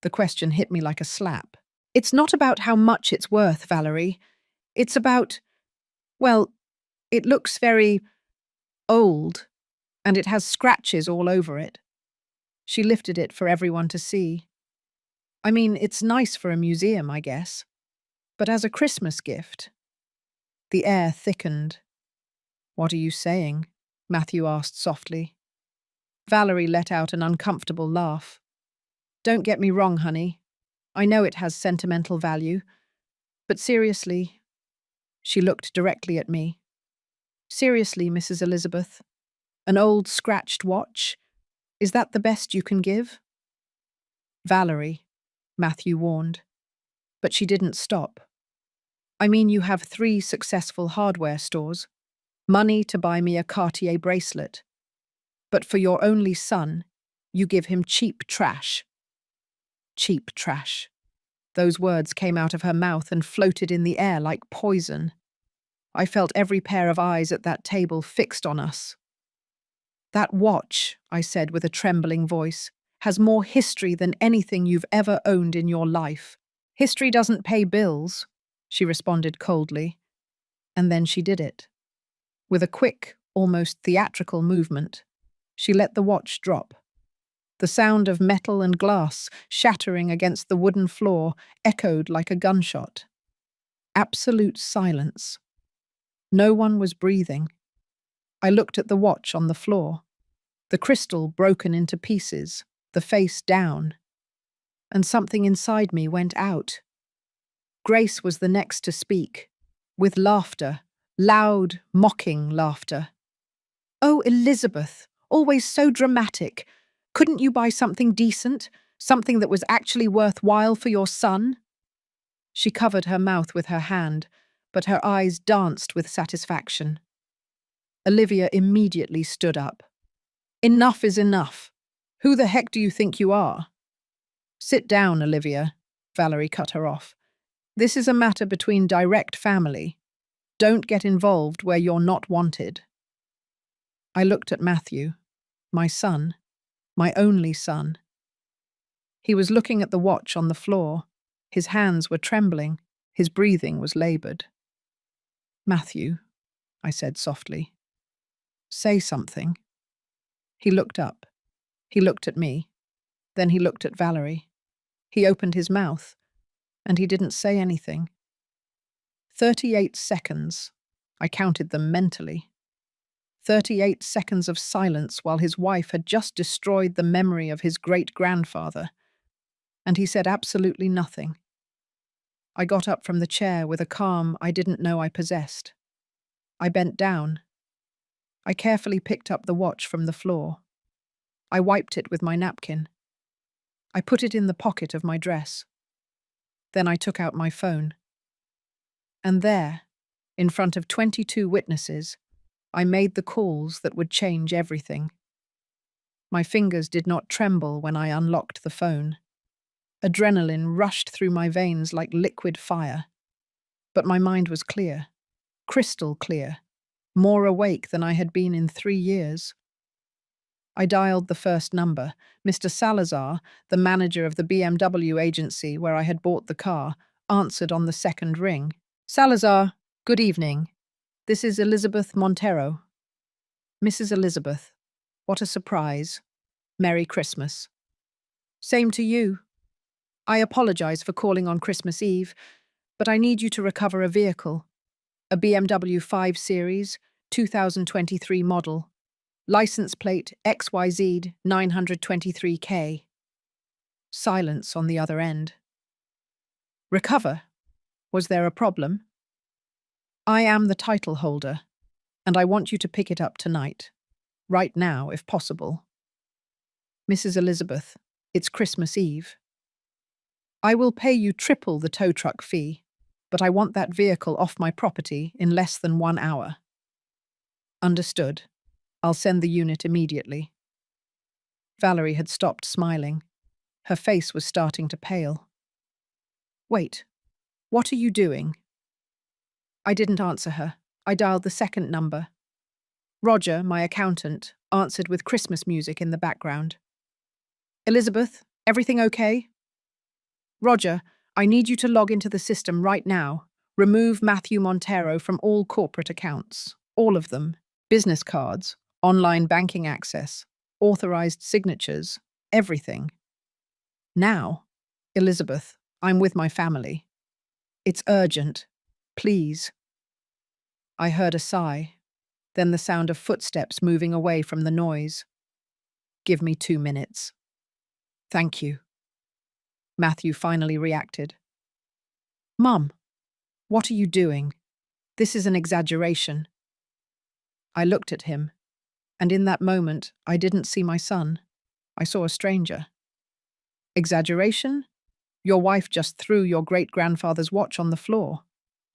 The question hit me like a slap. It's not about how much it's worth, Valerie. It's about, well, it looks very old, and it has scratches all over it. She lifted it for everyone to see. I mean, it's nice for a museum, I guess. But as a Christmas gift. The air thickened. What are you saying? Matthew asked softly. Valerie let out an uncomfortable laugh. Don't get me wrong, honey. I know it has sentimental value. But seriously, she looked directly at me. Seriously, Mrs. Elizabeth, an old scratched watch? Is that the best you can give? Valerie, Matthew warned. But she didn't stop. I mean, you have 3 successful hardware stores, money to buy me a Cartier bracelet. But for your only son, you give him cheap trash. Cheap trash. Those words came out of her mouth and floated in the air like poison. I felt every pair of eyes at that table fixed on us. That watch, I said with a trembling voice, has more history than anything you've ever owned in your life. History doesn't pay bills, she responded coldly. And then she did it. With a quick, almost theatrical movement, she let the watch drop. The sound of metal and glass shattering against the wooden floor echoed like a gunshot. Absolute silence. No one was breathing. I looked at the watch on the floor, the crystal broken into pieces, the face down, and something inside me went out. Grace was the next to speak, with laughter, loud, mocking laughter. Oh, Elizabeth, always so dramatic. Couldn't you buy something decent, something that was actually worthwhile for your son? She covered her mouth with her hand, but her eyes danced with satisfaction. Olivia immediately stood up. Enough is enough. Who the heck do you think you are? Sit down, Olivia, Valerie cut her off. This is a matter between direct family. Don't get involved where you're not wanted. I looked at Matthew, my son, my only son. He was looking at the watch on the floor. His hands were trembling. His breathing was labored. Matthew, I said softly. Say something. He looked up. He looked at me. Then he looked at Valerie. He opened his mouth, and he didn't say anything. 38 seconds. I counted them mentally. 38 seconds of silence while his wife had just destroyed the memory of his great-grandfather. And he said absolutely nothing. I got up from the chair with a calm I didn't know I possessed. I bent down. I carefully picked up the watch from the floor. I wiped it with my napkin. I put it in the pocket of my dress. Then I took out my phone. And there, in front of 22 witnesses, I made the calls that would change everything. My fingers did not tremble when I unlocked the phone. Adrenaline rushed through my veins like liquid fire. But my mind was clear, crystal clear, more awake than I had been in 3 years. I dialed the first number. Mr. Salazar, the manager of the BMW agency where I had bought the car, answered on the second ring. Salazar, good evening. This is Elizabeth Montero. Mrs. Elizabeth, what a surprise. Merry Christmas. Same to you. I apologize for calling on Christmas Eve, but I need you to recover a vehicle. A BMW 5 Series, 2023 model. License plate XYZ 923K. Silence on the other end. Recover? Was there a problem? I am the title holder, and I want you to pick it up tonight. Right now, if possible. Mrs. Elizabeth, it's Christmas Eve. I will pay you triple the tow truck fee, but I want that vehicle off my property in less than 1 hour. Understood. I'll send the unit immediately. Valerie had stopped smiling. Her face was starting to pale. Wait, what are you doing? I didn't answer her. I dialed the second number. Roger, my accountant, answered with Christmas music in the background. Elizabeth, everything okay? Roger, I need you to log into the system right now. Remove Matthew Montero from all corporate accounts. All of them. Business cards, online banking access, authorized signatures, everything. Now, Elizabeth, I'm with my family. It's urgent. Please. I heard a sigh, then the sound of footsteps moving away from the noise. Give me 2 minutes. Thank you. Matthew finally reacted. Mum, what are you doing? This is an exaggeration. I looked at him, and in that moment, I didn't see my son. I saw a stranger. Exaggeration? Your wife just threw your great-grandfather's watch on the floor.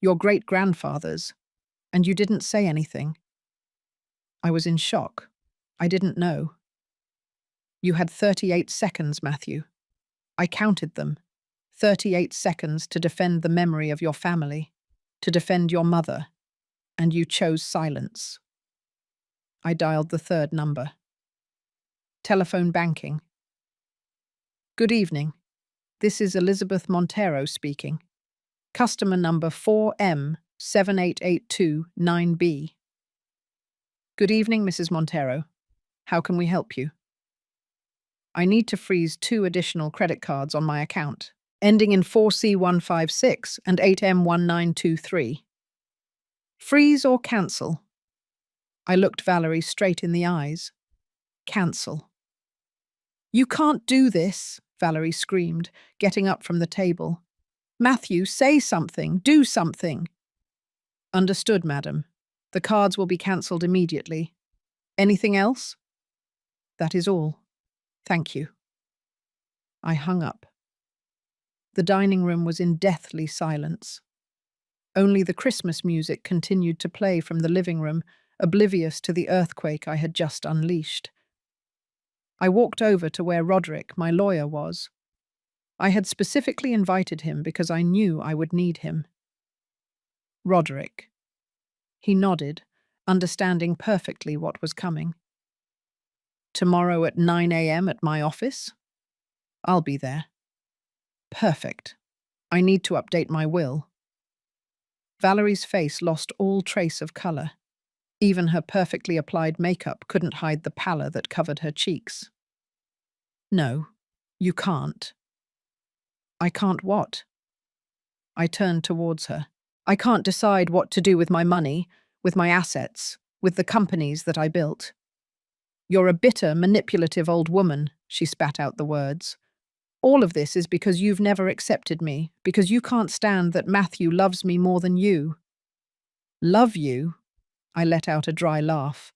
Your great-grandfather's. And you didn't say anything. I was in shock. I didn't know. You had 38 seconds, Matthew. I counted them. 38 seconds to defend the memory of your family, to defend your mother, and you chose silence. I dialed the third number. Telephone banking. Good evening. This is Elizabeth Montero speaking. Customer number 4M78829B. Good evening, Mrs. Montero. How can we help you? I need to freeze 2 additional credit cards on my account, ending in 4C156 and 8M1923. Freeze or cancel? I looked Valerie straight in the eyes. Cancel. You can't do this, Valerie screamed, getting up from the table. Matthew, say something, do something. Understood, madam. The cards will be cancelled immediately. Anything else? That is all. Thank you. I hung up. The dining room was in deathly silence. Only the Christmas music continued to play from the living room, oblivious to the earthquake I had just unleashed. I walked over to where Roderick, my lawyer, was. I had specifically invited him because I knew I would need him. Roderick. He nodded, understanding perfectly what was coming. Tomorrow at 9 a.m. at my office? I'll be there. Perfect. I need to update my will. Valerie's face lost all trace of colour. Even her perfectly applied makeup couldn't hide the pallor that covered her cheeks. No, you can't. I can't what? I turned towards her. I can't decide what to do with my money, with my assets, with the companies that I built. You're a bitter, manipulative old woman, she spat out the words. All of this is because you've never accepted me, because you can't stand that Matthew loves me more than you. Love you? I let out a dry laugh.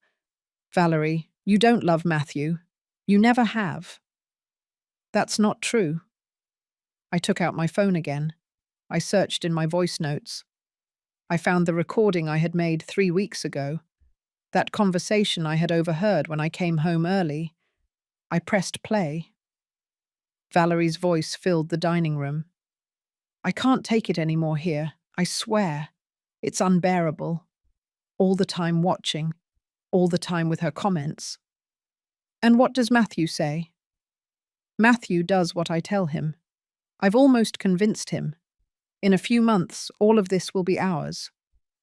Valerie, you don't love Matthew. You never have. That's not true. I took out my phone again. I searched in my voice notes. I found the recording I had made 3 weeks ago. That conversation I had overheard when I came home early. I pressed play. Valerie's voice filled the dining room. I can't take it anymore here, I swear. It's unbearable. All the time watching, all the time with her comments. And what does Matthew say? Matthew does what I tell him. I've almost convinced him. In a few months, all of this will be ours.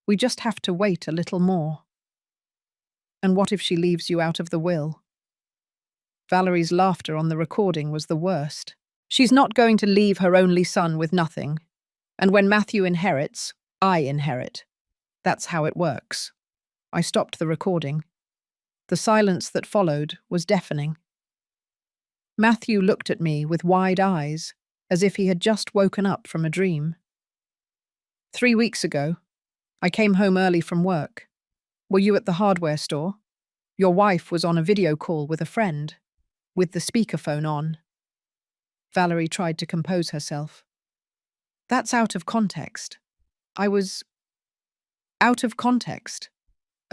We just have to wait a little more. And what if she leaves you out of the will? Valerie's laughter on the recording was the worst. She's not going to leave her only son with nothing. And when Matthew inherits, I inherit. That's how it works. I stopped the recording. The silence that followed was deafening. Matthew looked at me with wide eyes, as if he had just woken up from a dream. 3 weeks ago, I came home early from work. Were you at the hardware store? Your wife was on a video call with a friend, with the speakerphone on. Valerie tried to compose herself. That's out of context. I was out of context,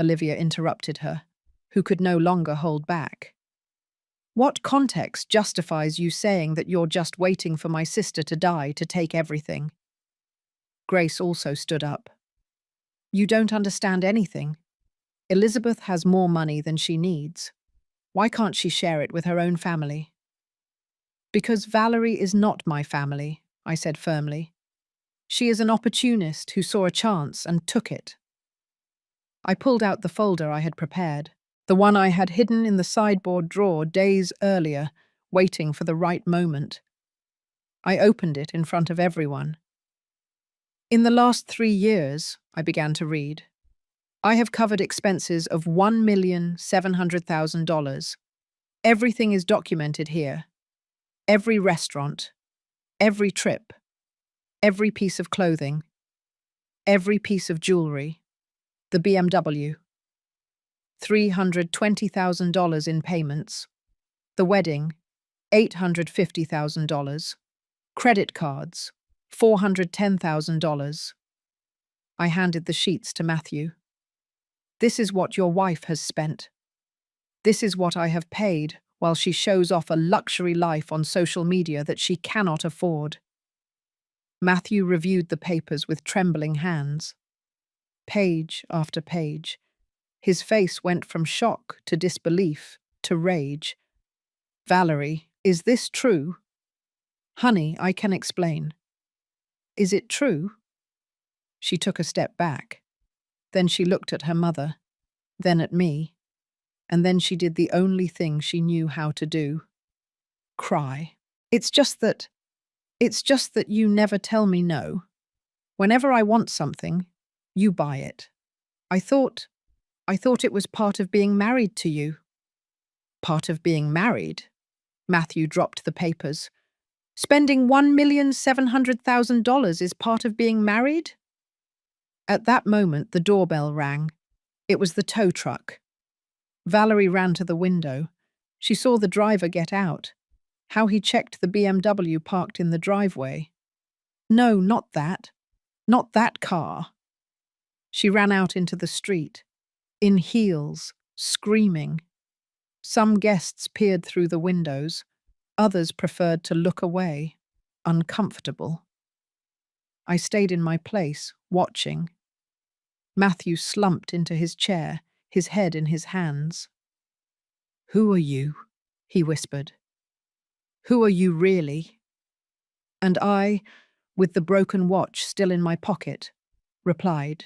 Olivia interrupted her, who could no longer hold back. What context justifies you saying that you're just waiting for my sister to die to take everything? Grace also stood up. You don't understand anything. Elizabeth has more money than she needs. Why can't she share it with her own family? Because Valerie is not my family, I said firmly. She is an opportunist who saw a chance and took it. I pulled out the folder I had prepared, the one I had hidden in the sideboard drawer days earlier, waiting for the right moment. I opened it in front of everyone. In the last 3 years, I began to read, I have covered expenses of $1,700,000. Everything is documented here. Every restaurant, every trip, every piece of clothing, every piece of jewelry, the BMW, $320,000 in payments, the wedding, $850,000, credit cards, $410,000. I handed the sheets to Matthew. This is what your wife has spent. This is what I have paid while she shows off a luxury life on social media that she cannot afford. Matthew reviewed the papers with trembling hands. Page after page. His face went from shock to disbelief to rage. Valerie, is this true? Honey, I can explain. Is it true? She took a step back. Then she looked at her mother, then at me, and then she did the only thing she knew how to do. Cry. It's just that you never tell me no. Whenever I want something, you buy it. I thought it was part of being married to you. Part of being married? Matthew dropped the papers. Spending $1,700,000 is part of being married? At that moment, the doorbell rang. It was the tow truck. Valerie ran to the window. She saw the driver get out, how he checked the BMW parked in the driveway. No, not that. Not that car. She ran out into the street, in heels, screaming. Some guests peered through the windows. Others preferred to look away, uncomfortable. I stayed in my place, watching. Matthew slumped into his chair, his head in his hands. Who are you? He whispered. Who are you really? And I, with the broken watch still in my pocket, replied,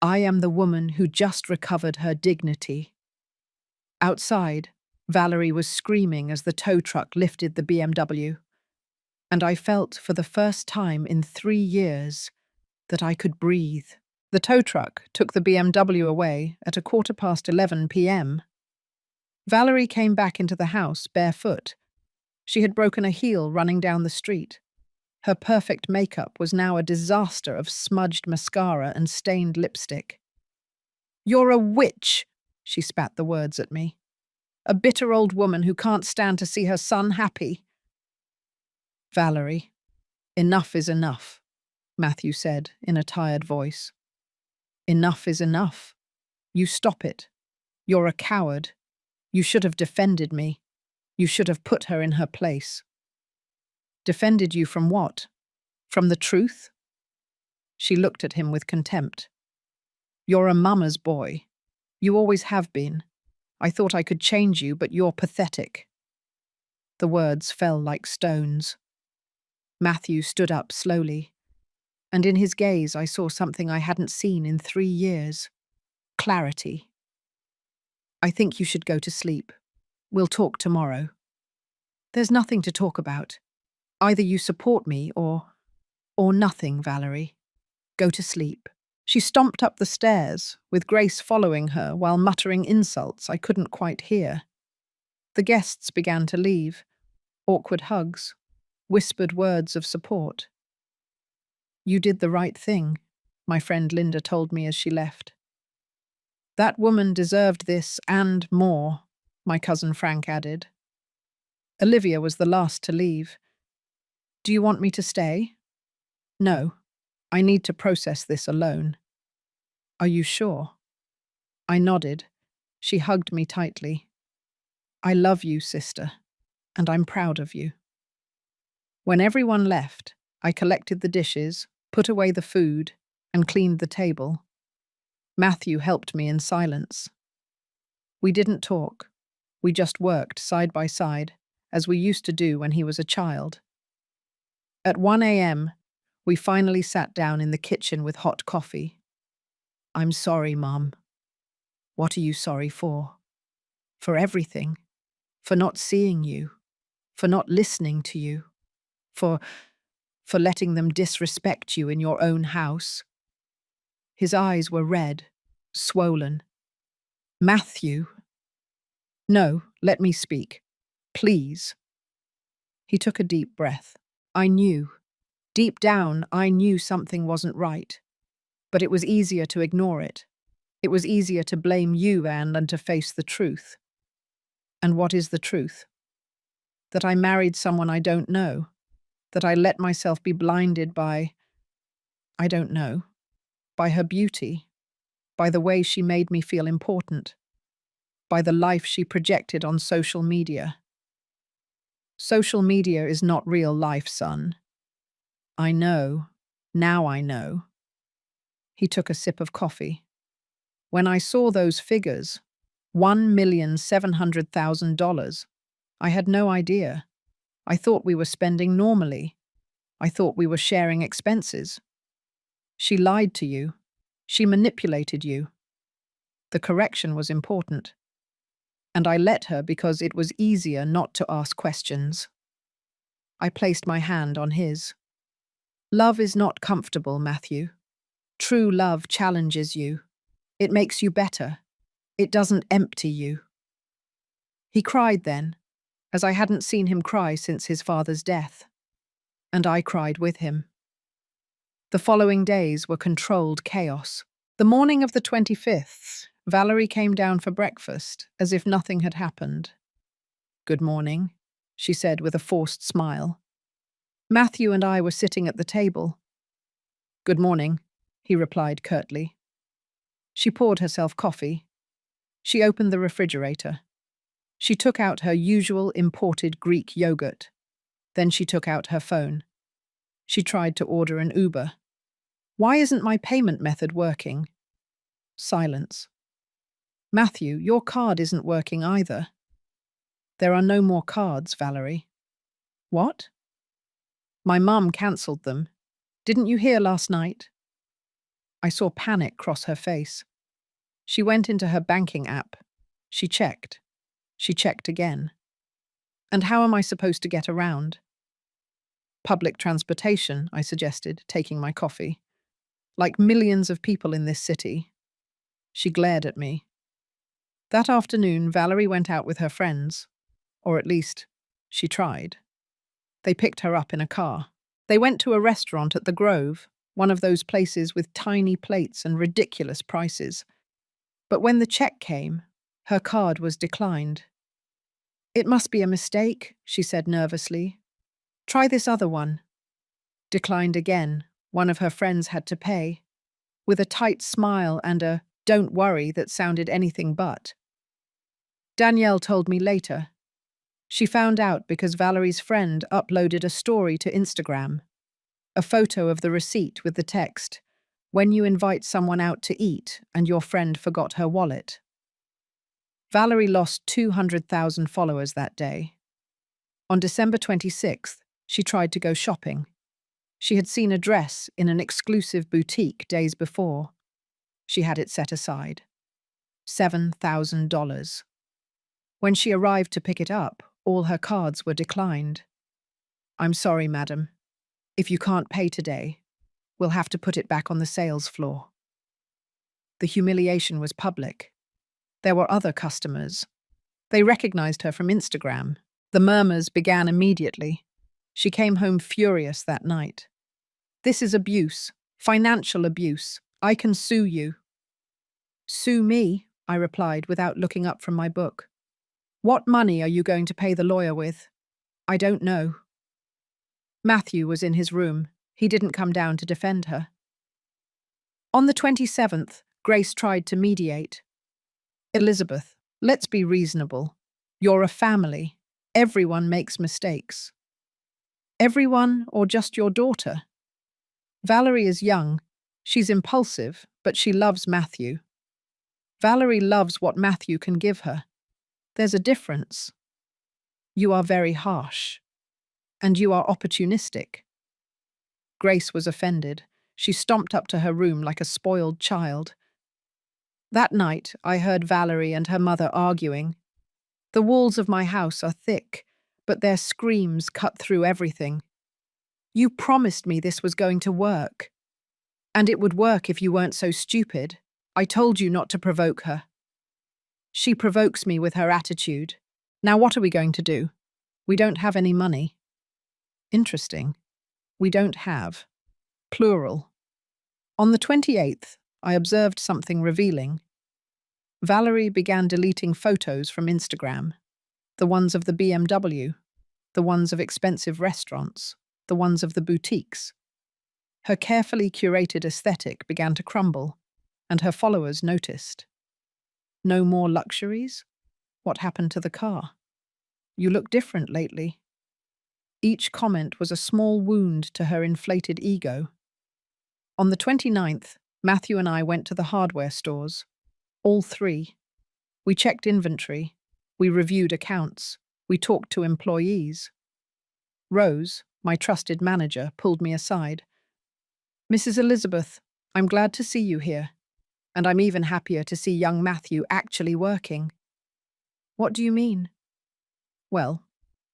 I am the woman who just recovered her dignity. Outside, Valerie was screaming as the tow truck lifted the BMW, and I felt for the first time in 3 years that I could breathe. The tow truck took the BMW away at 11:15 p.m. Valerie came back into the house barefoot. She had broken a heel running down the street. Her perfect makeup was now a disaster of smudged mascara and stained lipstick. You're a witch, she spat the words at me. A bitter old woman who can't stand to see her son happy. Valerie, enough is enough, Matthew said in a tired voice. Enough is enough. You stop it. You're a coward. You should have defended me. You should have put her in her place. Defended you from what? From the truth? She looked at him with contempt. You're a mama's boy. You always have been. I thought I could change you, but you're pathetic. The words fell like stones. Matthew stood up slowly, and in his gaze I saw something I hadn't seen in 3 years. Clarity. I think you should go to sleep. We'll talk tomorrow. There's nothing to talk about. Either you support me or nothing, Valerie. Go to sleep. She stomped up the stairs, with Grace following her while muttering insults I couldn't quite hear. The guests began to leave, awkward hugs, whispered words of support. "You did the right thing," my friend Linda told me as she left. "That woman deserved this and more," my cousin Frank added. Olivia was the last to leave. "Do you want me to stay?" "No. I need to process this alone." "Are you sure?" I nodded. She hugged me tightly. "I love you, sister, and I'm proud of you." When everyone left, I collected the dishes, put away the food, and cleaned the table. Matthew helped me in silence. We didn't talk. We just worked side by side, as we used to do when he was a child. At 1 a.m., we finally sat down in the kitchen with hot coffee. "I'm sorry, Mom." "What are you sorry for?" "For everything. For not seeing you. For not listening to you. For letting them disrespect you in your own house." His eyes were red, swollen. "Matthew." "No, let me speak. Please." He took a deep breath. I knew. Deep down, I knew something wasn't right. But it was easier to ignore it. It was easier to blame you, Anne, than to face the truth. And what is the truth? That I married someone I don't know. That I let myself be blinded by, I don't know, by her beauty, by the way she made me feel important, by the life she projected on social media. Social media is not real life, son. I know. Now I know. He took a sip of coffee. When I saw those figures, $1,700,000, I had no idea. I thought we were spending normally. I thought we were sharing expenses. She lied to you. She manipulated you. The correction was important. And I let her because it was easier not to ask questions. I placed my hand on his. Love is not comfortable, Matthew. True love challenges you. It makes you better. It doesn't empty you. He cried then, as I hadn't seen him cry since his father's death. And I cried with him. The following days were controlled chaos. The morning of the 25th, Valerie came down for breakfast, as if nothing had happened. "Good morning," she said with a forced smile. Matthew and I were sitting at the table. "Good morning," he replied curtly. She poured herself coffee. She opened the refrigerator. She took out her usual imported Greek yogurt. Then she took out her phone. She tried to order an Uber. "Why isn't my payment method working?" Silence. "Matthew, your card isn't working either." "There are no more cards, Valerie." "What?" "My mum cancelled them. Didn't you hear last night?" I saw panic cross her face. She went into her banking app. She checked. She checked again. "And how am I supposed to get around?" "Public transportation," I suggested, taking my coffee. "Like millions of people in this city." She glared at me. That afternoon, Valerie went out with her friends. Or at least, she tried. They picked her up in a car. They went to a restaurant at the Grove, one of those places with tiny plates and ridiculous prices. But when the check came, her card was declined. "It must be a mistake," she said nervously. "Try this other one." Declined again. One of her friends had to pay, with a tight smile and a "don't worry" that sounded anything but. Danielle told me later. She found out because Valerie's friend uploaded a story to Instagram. A photo of the receipt with the text, "When you invite someone out to eat and your friend forgot her wallet." Valerie lost 200,000 followers that day. On December 26th, she tried to go shopping. She had seen a dress in an exclusive boutique days before. She had it set aside. $7,000. When she arrived to pick it up, all her cards were declined. "I'm sorry, madam. If you can't pay today, we'll have to put it back on the sales floor." The humiliation was public. There were other customers. They recognized her from Instagram. The murmurs began immediately. She came home furious that night. "This is abuse, financial abuse. I can sue you." "Sue me?" I replied without looking up from my book. "What money are you going to pay the lawyer with?" "I don't know." Matthew was in his room. He didn't come down to defend her. On the 27th, Grace tried to mediate. "Elizabeth, let's be reasonable. You're a family. Everyone makes mistakes." "Everyone or just your daughter?" "Valerie is young. She's impulsive, but she loves Matthew." "Valerie loves what Matthew can give her. There's a difference." "You are very harsh. And you are opportunistic." Grace was offended. She stomped up to her room like a spoiled child. That night, I heard Valerie and her mother arguing. The walls of my house are thick, but their screams cut through everything. "You promised me this was going to work. And it would work if you weren't so stupid. I told you not to provoke her." "She provokes me with her attitude. Now what are we going to do? We don't have any money." "Interesting. We don't have. Plural." On the 28th, I observed something revealing. Valerie began deleting photos from Instagram. The ones of the BMW, the ones of expensive restaurants, the ones of the boutiques. Her carefully curated aesthetic began to crumble, and her followers noticed. "No more luxuries? What happened to the car? You look different lately." Each comment was a small wound to her inflated ego. On the 29th, Matthew and I went to the hardware stores. All three. We checked inventory. We reviewed accounts. We talked to employees. Rose, my trusted manager, pulled me aside. "Mrs. Elizabeth, I'm glad to see you here. And I'm even happier to see young Matthew actually working." "What do you mean?" "Well,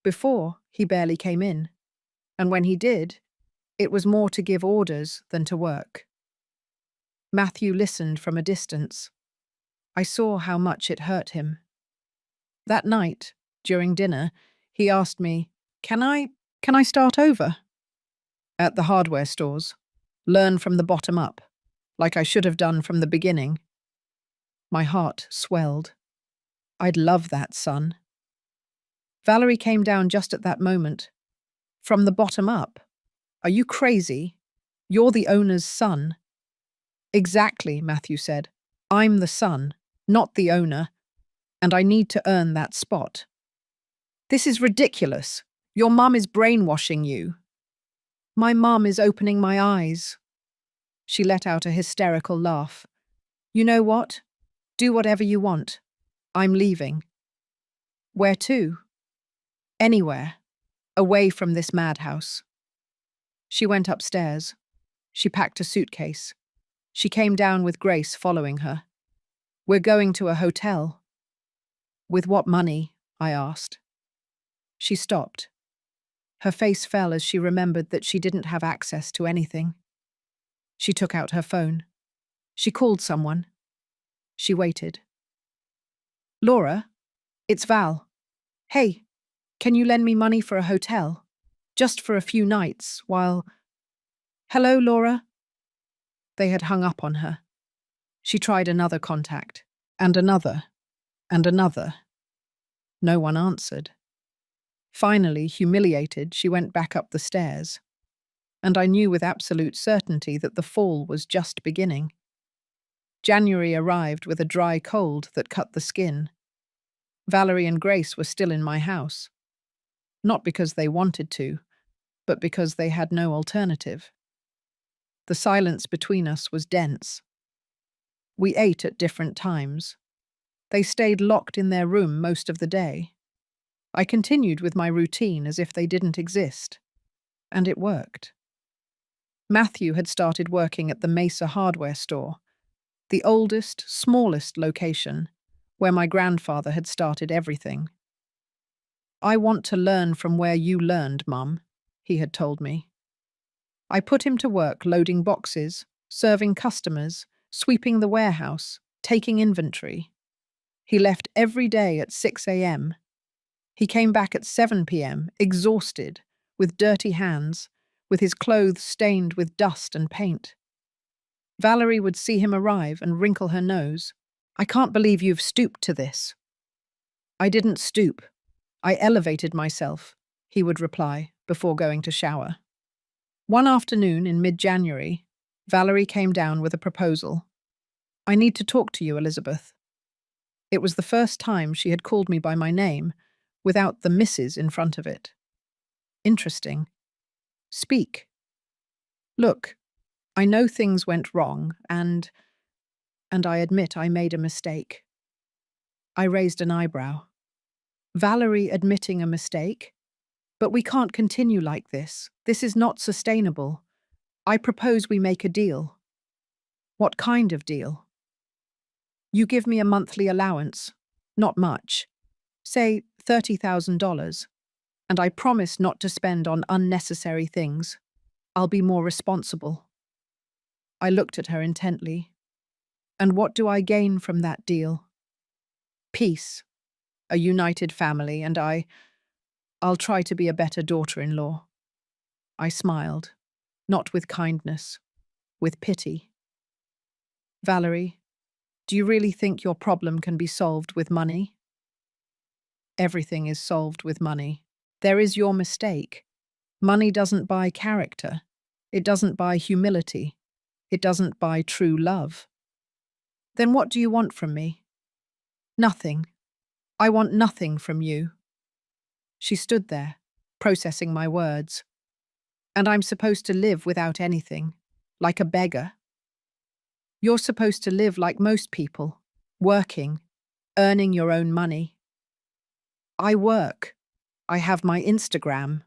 before, he barely came in. And when he did, it was more to give orders than to work." Matthew listened from a distance. I saw how much it hurt him. That night, during dinner, he asked me, Can I start over?" "At the hardware stores. Learn from the bottom up, like I should have done from the beginning." My heart swelled. I'd love that, son. Valerie came down just at that moment. "From the bottom up? Are you crazy? You're the owner's son." "Exactly," Matthew said. "I'm the son, not the owner, and I need to earn that spot." "This is ridiculous. Your mum is brainwashing you." "My mum is opening my eyes." She let out a hysterical laugh. "You know what? Do whatever you want. I'm leaving." "Where to?" "Anywhere. Away from this madhouse." She went upstairs. She packed a suitcase. She came down with Grace following her. "We're going to a hotel." "With what money?" I asked. She stopped. Her face fell as she remembered that she didn't have access to anything. She took out her phone. She called someone. She waited. "Laura? It's Val. Hey, can you lend me money for a hotel? Just for a few nights, while—" "Hello, Laura?" They had hung up on her. She tried another contact, and another, and another. No one answered. Finally, humiliated, she went back up the stairs. And I knew with absolute certainty that the fall was just beginning. January arrived with a dry cold that cut the skin. Valerie and Grace were still in my house. Not because they wanted to, but because they had no alternative. The silence between us was dense. We ate at different times. They stayed locked in their room most of the day. I continued with my routine as if they didn't exist. And it worked. Matthew had started working at the Mesa hardware store, the oldest, smallest location, where my grandfather had started everything. "I want to learn from where you learned, Mum," he had told me. I put him to work loading boxes, serving customers, sweeping the warehouse, taking inventory. He left every day at 6 a.m. He came back at 7 p.m., exhausted, with dirty hands, with his clothes stained with dust and paint. Valerie would see him arrive and wrinkle her nose. "I can't believe you've stooped to this." "I didn't stoop. I elevated myself," he would reply before going to shower. One afternoon in mid-January, Valerie came down with a proposal. "I need to talk to you, Elizabeth." It was the first time she had called me by my name, without the Mrs. in front of it. Interesting. "Speak." "Look, I know things went wrong, and I admit I made a mistake." I raised an eyebrow. "Valerie admitting a mistake? But we can't continue like this. This is not sustainable. I propose we make a deal." "What kind of deal?" "You give me a monthly allowance. Not much. Say $30,000. And I promise not to spend on unnecessary things. I'll be more responsible." I looked at her intently. "And what do I gain from that deal?" "Peace, a united family, and I'll try to be a better daughter-in-law." I smiled, not with kindness, with pity. "Valerie, do you really think your problem can be solved with money?" "Everything is solved with money. There is your mistake. Money doesn't buy character. It doesn't buy humility. It doesn't buy true love." "Then what do you want from me?" "Nothing. I want nothing from you." She stood there, processing my words. "And I'm supposed to live without anything, like a beggar?" "You're supposed to live like most people, working, earning your own money." "I work. I have my Instagram."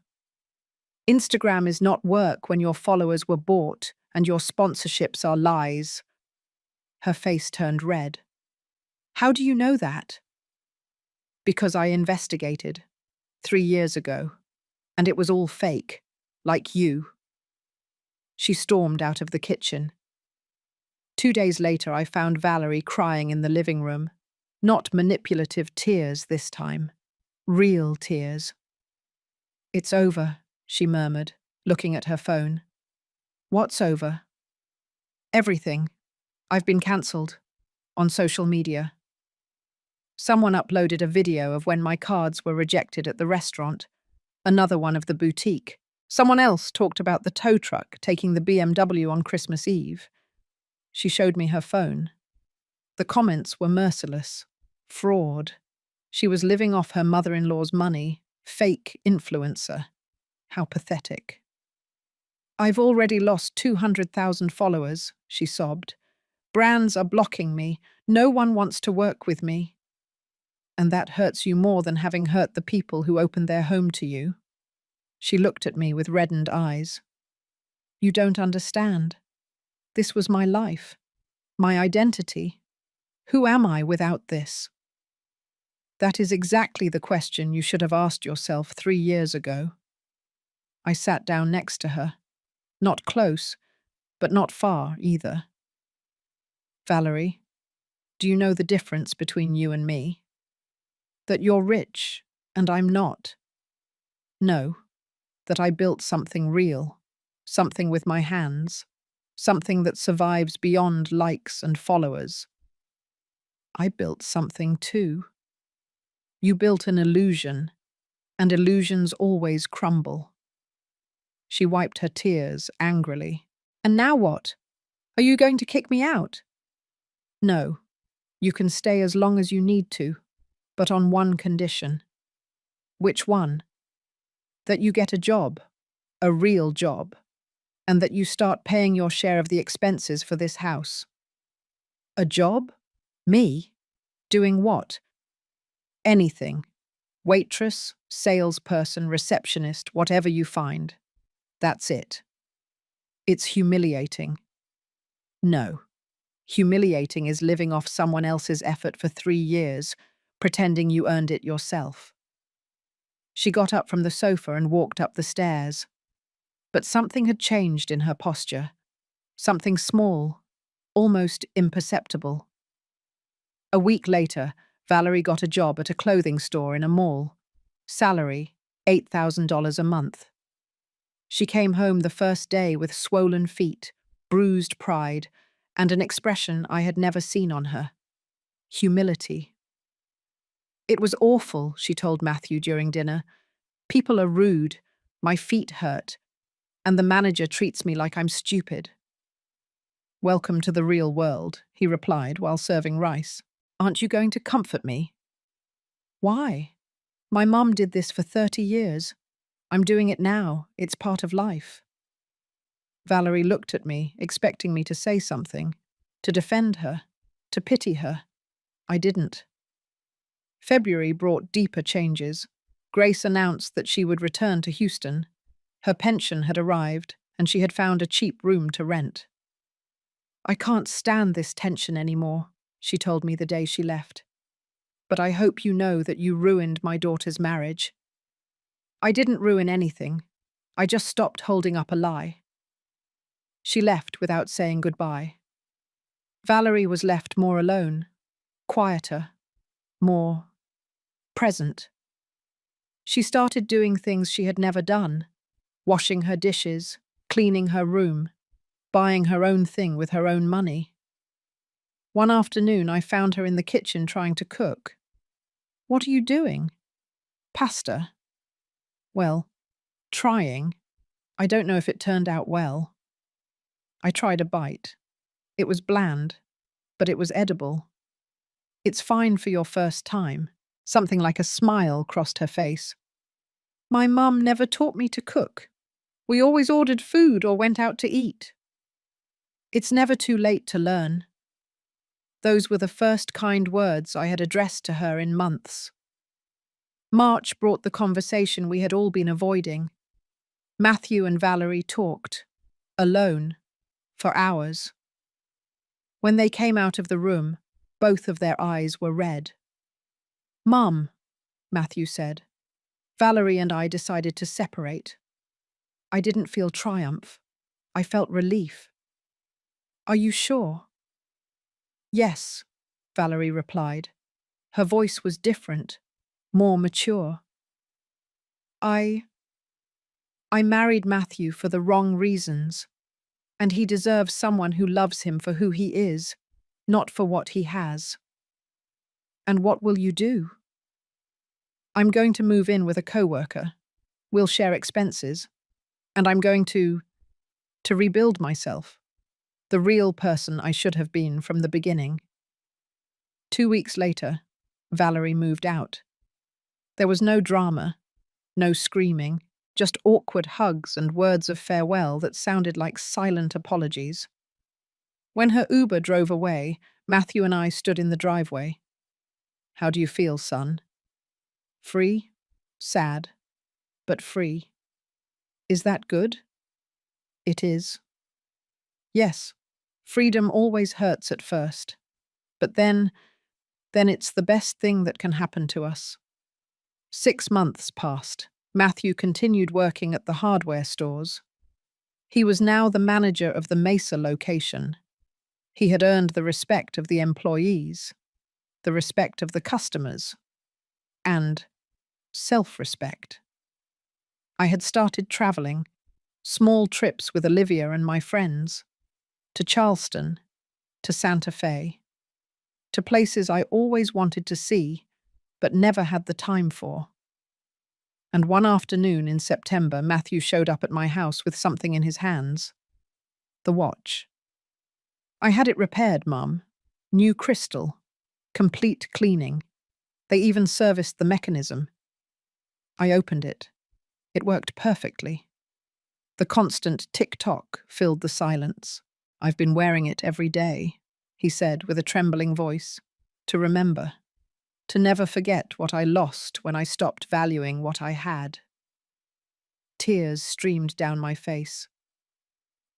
"Instagram is not work when your followers were bought and your sponsorships are lies." Her face turned red. "How do you know that?" "Because I investigated 3 years ago, and it was all fake, like you." She stormed out of the kitchen. 2 days later, I found Valerie crying in the living room. Not manipulative tears this time. Real tears. "It's over," she murmured, looking at her phone. "What's over?" "Everything. I've been cancelled. On social media. Someone uploaded a video of when my cards were rejected at the restaurant, another one of the boutique. Someone else talked about the tow truck taking the BMW on Christmas Eve. She showed me her phone. The comments were merciless. Fraud. She was living off her mother-in-law's money. Fake influencer. How pathetic. "I've already lost 200,000 followers," she sobbed. "Brands are blocking me. No one wants to work with me." "And that hurts you more than having hurt the people who opened their home to you." She looked at me with reddened eyes. "You don't understand. This was my life, my identity. Who am I without this?" "That is exactly the question you should have asked yourself 3 years ago." I sat down next to her. Not close, but not far either. "Valerie, do you know the difference between you and me? That you're rich, and I'm not. No, that I built something real, something with my hands, something that survives beyond likes and followers." "I built something too." "You built an illusion, and illusions always crumble." She wiped her tears angrily. "And now what? Are you going to kick me out?" "No, you can stay as long as you need to, but on one condition." "Which one?" "That you get a job, a real job, and that you start paying your share of the expenses for this house." "A job? Me? Doing what?" "Anything. Waitress, salesperson, receptionist, whatever you find. That's it." "It's humiliating." "No. Humiliating is living off someone else's effort for 3 years, pretending you earned it yourself." She got up from the sofa and walked up the stairs. But something had changed in her posture. Something small, almost imperceptible. A week later, Valerie got a job at a clothing store in a mall. Salary, $8,000 a month. She came home the first day with swollen feet, bruised pride, and an expression I had never seen on her: humility. "It was awful," she told Matthew during dinner. "People are rude, my feet hurt, and the manager treats me like I'm stupid." "Welcome to the real world," he replied while serving rice. "Aren't you going to comfort me?" "Why? My mum did this for 30 years. I'm doing it now. It's part of life." Valerie looked at me, expecting me to say something, to defend her, to pity her. I didn't. February brought deeper changes. Grace announced that she would return to Houston. Her pension had arrived, and she had found a cheap room to rent. "I can't stand this tension anymore," she told me the day she left. "But I hope you know that you ruined my daughter's marriage." "I didn't ruin anything. I just stopped holding up a lie." She left without saying goodbye. Valerie was left more alone, quieter, more present. She started doing things she had never done: washing her dishes, cleaning her room, buying her own thing with her own money. One afternoon, I found her in the kitchen trying to cook. "What are you doing?" "Pasta." "Well, trying. I don't know if it turned out well." I tried a bite. It was bland, but it was edible. "It's fine for your first time." Something like a smile crossed her face. "My mum never taught me to cook. We always ordered food or went out to eat." "It's never too late to learn." Those were the first kind words I had addressed to her in months. March brought the conversation we had all been avoiding. Matthew and Valerie talked, alone, for hours. When they came out of the room, both of their eyes were red. "Mum," Matthew said, "Valerie and I decided to separate." I didn't feel triumph. I felt relief. "Are you sure?" "Yes," Valerie replied. Her voice was different, more mature. I married Matthew for the wrong reasons, and he deserves someone who loves him for who he is, not for what he has." "And what will you do?" "I'm going to move in with a coworker. We'll share expenses. And I'm going to rebuild myself, the real person I should have been from the beginning." 2 weeks later, Valerie moved out. There was no drama, no screaming, just awkward hugs and words of farewell that sounded like silent apologies. When her Uber drove away, Matthew and I stood in the driveway. "How do you feel, son?" "Free, sad, but free." "Is that good?" "It is." "Yes, freedom always hurts at first. But then it's the best thing that can happen to us." 6 months passed. Matthew continued working at the hardware stores. He was now the manager of the Mesa location. He had earned the respect of the employees, the respect of the customers, and self-respect. I had started traveling, small trips with Olivia and my friends, to Charleston, to Santa Fe, to places I always wanted to see, but never had the time for. And one afternoon in September, Matthew showed up at my house with something in his hands. The watch. "I had it repaired, Mum. New crystal. Complete cleaning. They even serviced the mechanism." I opened it. It worked perfectly. The constant tick-tock filled the silence. "I've been wearing it every day," he said with a trembling voice, "to remember. To never forget what I lost when I stopped valuing what I had." Tears streamed down my face.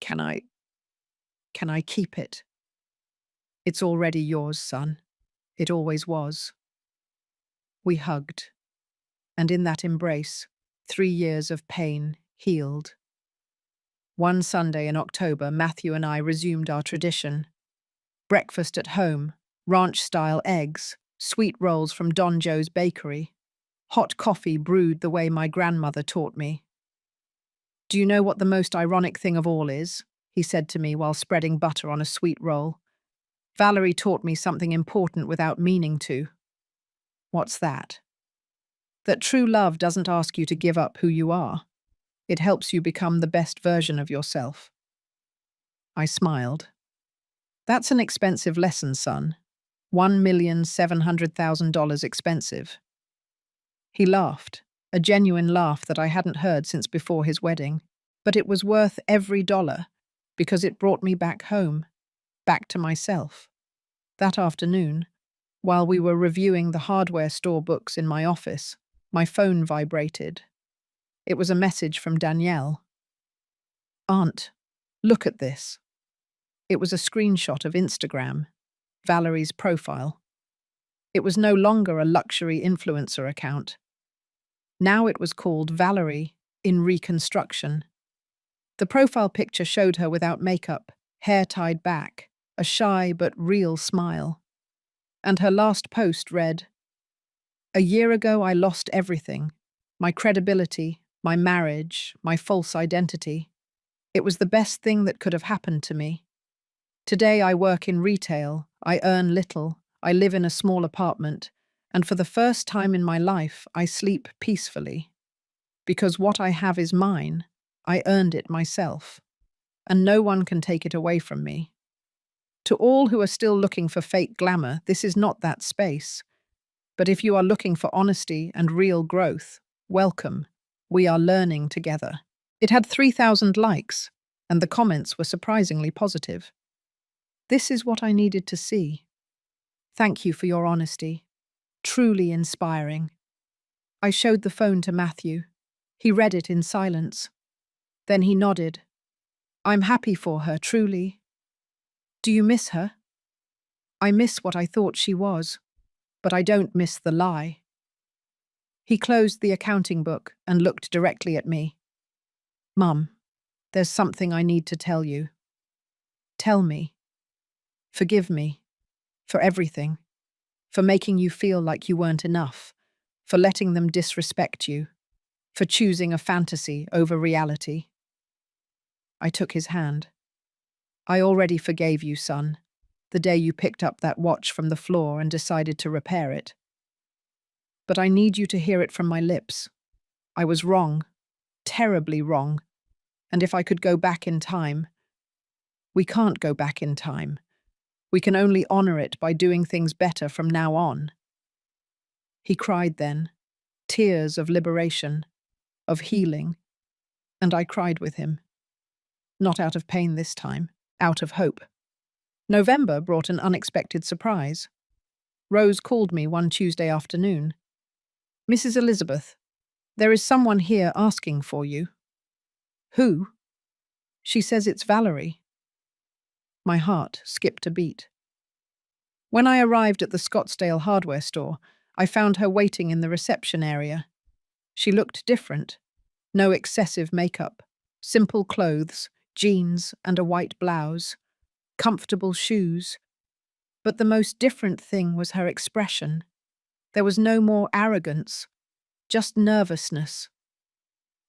Can I keep it?" "It's already yours, son. It always was." We hugged, and in that embrace, 3 years of pain healed. One Sunday in October, Matthew and I resumed our tradition. Breakfast at home, ranch-style eggs, sweet rolls from Don Joe's bakery, hot coffee brewed the way my grandmother taught me. "Do you know what the most ironic thing of all is?" he said to me while spreading butter on a sweet roll. "Valerie taught me something important without meaning to." "What's that?" "That true love doesn't ask you to give up who you are. It helps you become the best version of yourself." I smiled. "That's an expensive lesson, son. $1,700,000 expensive." He laughed, a genuine laugh that I hadn't heard since before his wedding. But it was worth every dollar, because it brought me back home, back to myself. That afternoon, while we were reviewing the hardware store books in my office, my phone vibrated. It was a message from Danielle. "Aunt, look at this." It was a screenshot of Instagram, Valerie's profile. It was no longer a luxury influencer account. Now it was called Valerie in Reconstruction. The profile picture showed her without makeup, hair tied back, a shy but real smile. And her last post read, "A year ago I lost everything. My credibility, my marriage, my false identity. It was the best thing that could have happened to me. Today I work in retail, I earn little, I live in a small apartment, and for the first time in my life I sleep peacefully. Because what I have is mine, I earned it myself, and no one can take it away from me. To all who are still looking for fake glamour, this is not that space. But if you are looking for honesty and real growth, welcome. We are learning together." It had 3,000 likes, and the comments were surprisingly positive. This is what I needed to see. Thank you for your honesty. Truly inspiring. I showed the phone to Matthew. He read it in silence. Then he nodded. "I'm happy for her, truly." "Do you miss her?" "I miss what I thought she was, but I don't miss the lie." He closed the accounting book and looked directly at me. "Mum, there's something I need to tell you." "Tell me." "Forgive me. For everything. For making you feel like you weren't enough. For letting them disrespect you. For choosing a fantasy over reality." I took his hand. "I already forgave you, son, the day you picked up that watch from the floor and decided to repair it. But I need you to hear it from my lips. I was wrong, terribly wrong, and if I could go back in time—" "We can't go back in time. We can only honor it by doing things better from now on." He cried then, tears of liberation, of healing, and I cried with him. Not out of pain this time, out of hope. November brought an unexpected surprise. Rose called me one Tuesday afternoon. "Mrs. Elizabeth, there is someone here asking for you." "Who?" "She says it's Valerie." My heart skipped a beat. When I arrived at the Scottsdale hardware store, I found her waiting in the reception area. She looked different. No excessive makeup, simple clothes, jeans and a white blouse, comfortable shoes. But the most different thing was her expression. There was no more arrogance, just nervousness.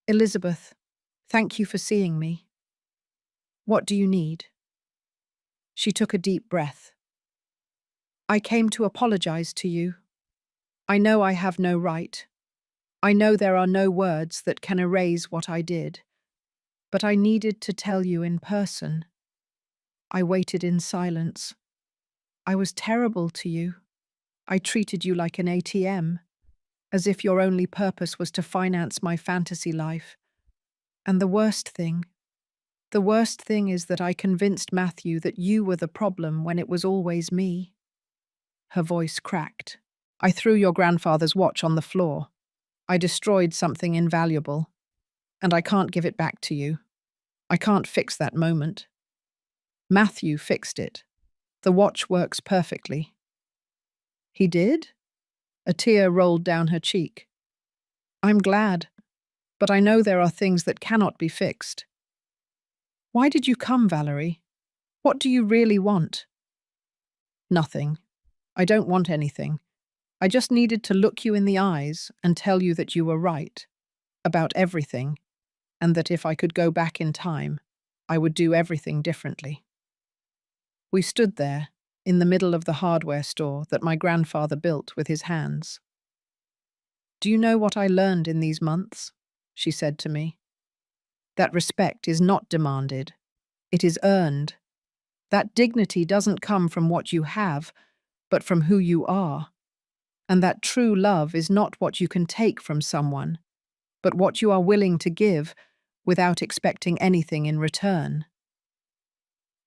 "Elizabeth, thank you for seeing me. What do you need?" She took a deep breath. "I came to apologize to you. I know I have no right. I know there are no words that can erase what I did. But I needed to tell you in person." I waited in silence. "I was terrible to you. I treated you like an ATM, as if your only purpose was to finance my fantasy life. And the worst thing is that I convinced Matthew that you were the problem when it was always me." Her voice cracked. "I threw your grandfather's watch on the floor. I destroyed something invaluable. And I can't give it back to you. I can't fix that moment. Matthew fixed it. The watch works perfectly." "He did?" A tear rolled down her cheek. "I'm glad, but I know there are things that cannot be fixed." "Why did you come, Valerie? What do you really want?" Nothing. I don't want anything. I just needed to look you in the eyes and tell you that you were right about everything, and that if I could go back in time, I would do everything differently. We stood there, in the middle of the hardware store that my grandfather built with his hands. "Do you know what I learned in these months?" she said to me. "That respect is not demanded. It is earned. That dignity doesn't come from what you have, but from who you are. And that true love is not what you can take from someone, but what you are willing to give without expecting anything in return.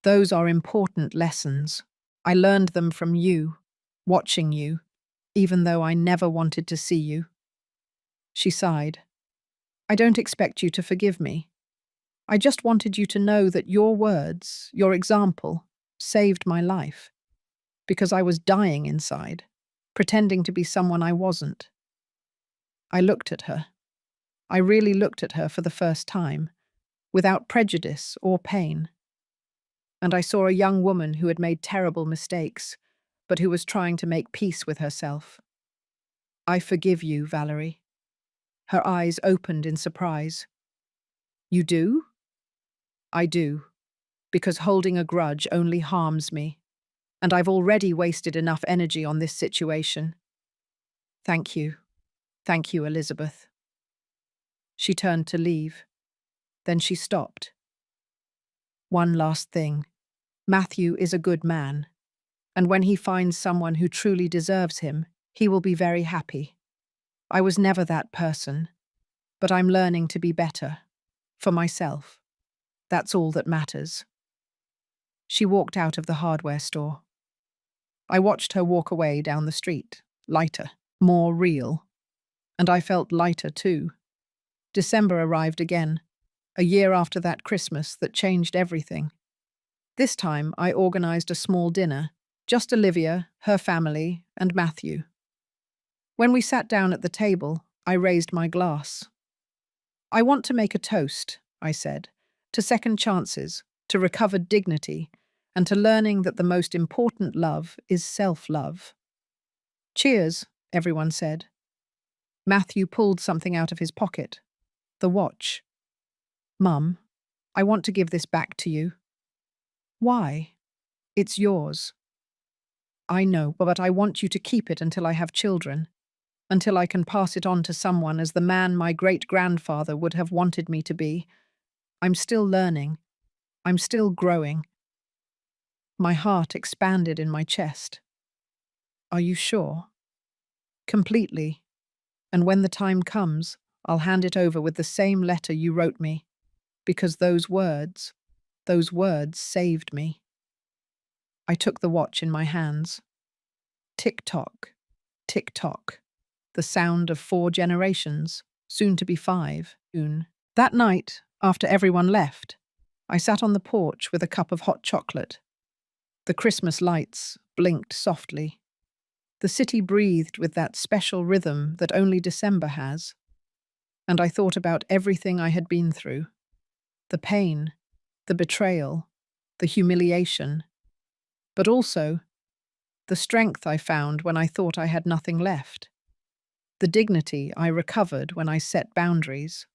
Those are important lessons. I learned them from you, watching you, even though I never wanted to see you." She sighed. "I don't expect you to forgive me. I just wanted you to know that your words, your example, saved my life, because I was dying inside, pretending to be someone I wasn't." I looked at her. I really looked at her for the first time, without prejudice or pain. And I saw a young woman who had made terrible mistakes, but who was trying to make peace with herself. "I forgive you, Valerie." Her eyes opened in surprise. "You do?" "I do, because holding a grudge only harms me, and I've already wasted enough energy on this situation. Thank you. Thank you, Elizabeth." She turned to leave. Then she stopped. "One last thing. Matthew is a good man, and when he finds someone who truly deserves him, he will be very happy. I was never that person, but I'm learning to be better. For myself. That's all that matters." She walked out of the hardware store. I watched her walk away down the street, lighter, more real. And I felt lighter too. December arrived again, a year after that Christmas that changed everything. This time I organized a small dinner, just Olivia, her family, and Matthew. When we sat down at the table, I raised my glass. "I want to make a toast," I said, "to second chances, to recovered dignity, and to learning that the most important love is self-love." "Cheers," everyone said. Matthew pulled something out of his pocket. The watch. "Mum, I want to give this back to you." "Why?" "It's yours." "I know, but I want you to keep it until I have children, until I can pass it on to someone as the man my great-grandfather would have wanted me to be. I'm still learning. I'm still growing." My heart expanded in my chest. "Are you sure?" "Completely. And when the time comes, I'll hand it over with the same letter you wrote me, because those words saved me." I took the watch in my hands. Tick-tock, tick-tock, the sound of 4 generations, soon to be 5, soon. That night, after everyone left, I sat on the porch with a cup of hot chocolate. The Christmas lights blinked softly. The city breathed with that special rhythm that only December has. And I thought about everything I had been through. The pain, the betrayal, the humiliation, but also the strength I found when I thought I had nothing left. The dignity I recovered when I set boundaries.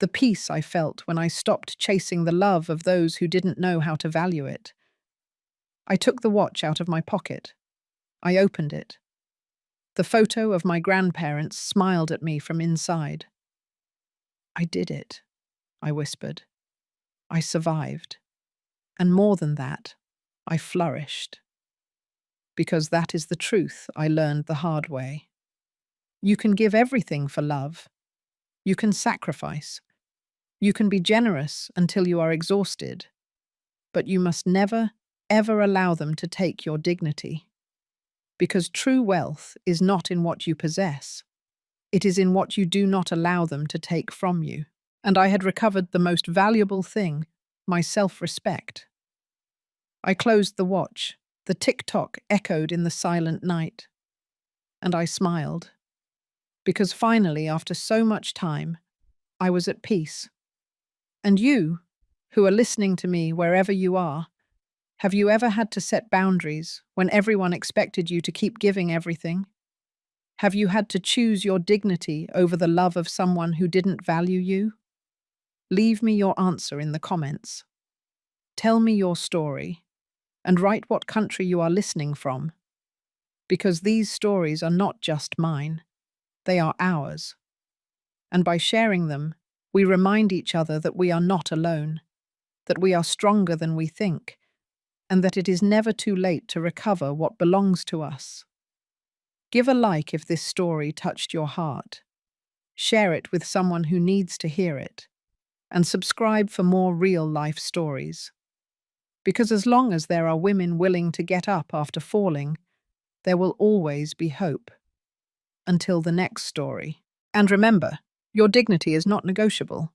The peace I felt when I stopped chasing the love of those who didn't know how to value it. I took the watch out of my pocket. I opened it. The photo of my grandparents smiled at me from inside. "I did it," I whispered. "I survived. And more than that, I flourished." Because that is the truth I learned the hard way. You can give everything for love. You can sacrifice. You can be generous until you are exhausted. But you must never, ever allow them to take your dignity. Because true wealth is not in what you possess. It is in what you do not allow them to take from you. And I had recovered the most valuable thing, my self-respect. I closed the watch. The tick-tock echoed in the silent night. And I smiled. Because finally, after so much time, I was at peace. And you, who are listening to me wherever you are, Have you ever had to set boundaries when everyone expected you to keep giving everything? Have you had to choose your dignity over the love of someone who didn't value you? Leave me your answer in the comments. Tell me your story, and write what country you are listening from, because these stories are not just mine, they are ours. And by sharing them, we remind each other that we are not alone, that we are stronger than we think, and that it is never too late to recover what belongs to us. Give a like if this story touched your heart. Share it with someone who needs to hear it, and subscribe for more real-life stories. Because as long as there are women willing to get up after falling, there will always be hope. Until the next story. And remember, your dignity is not negotiable.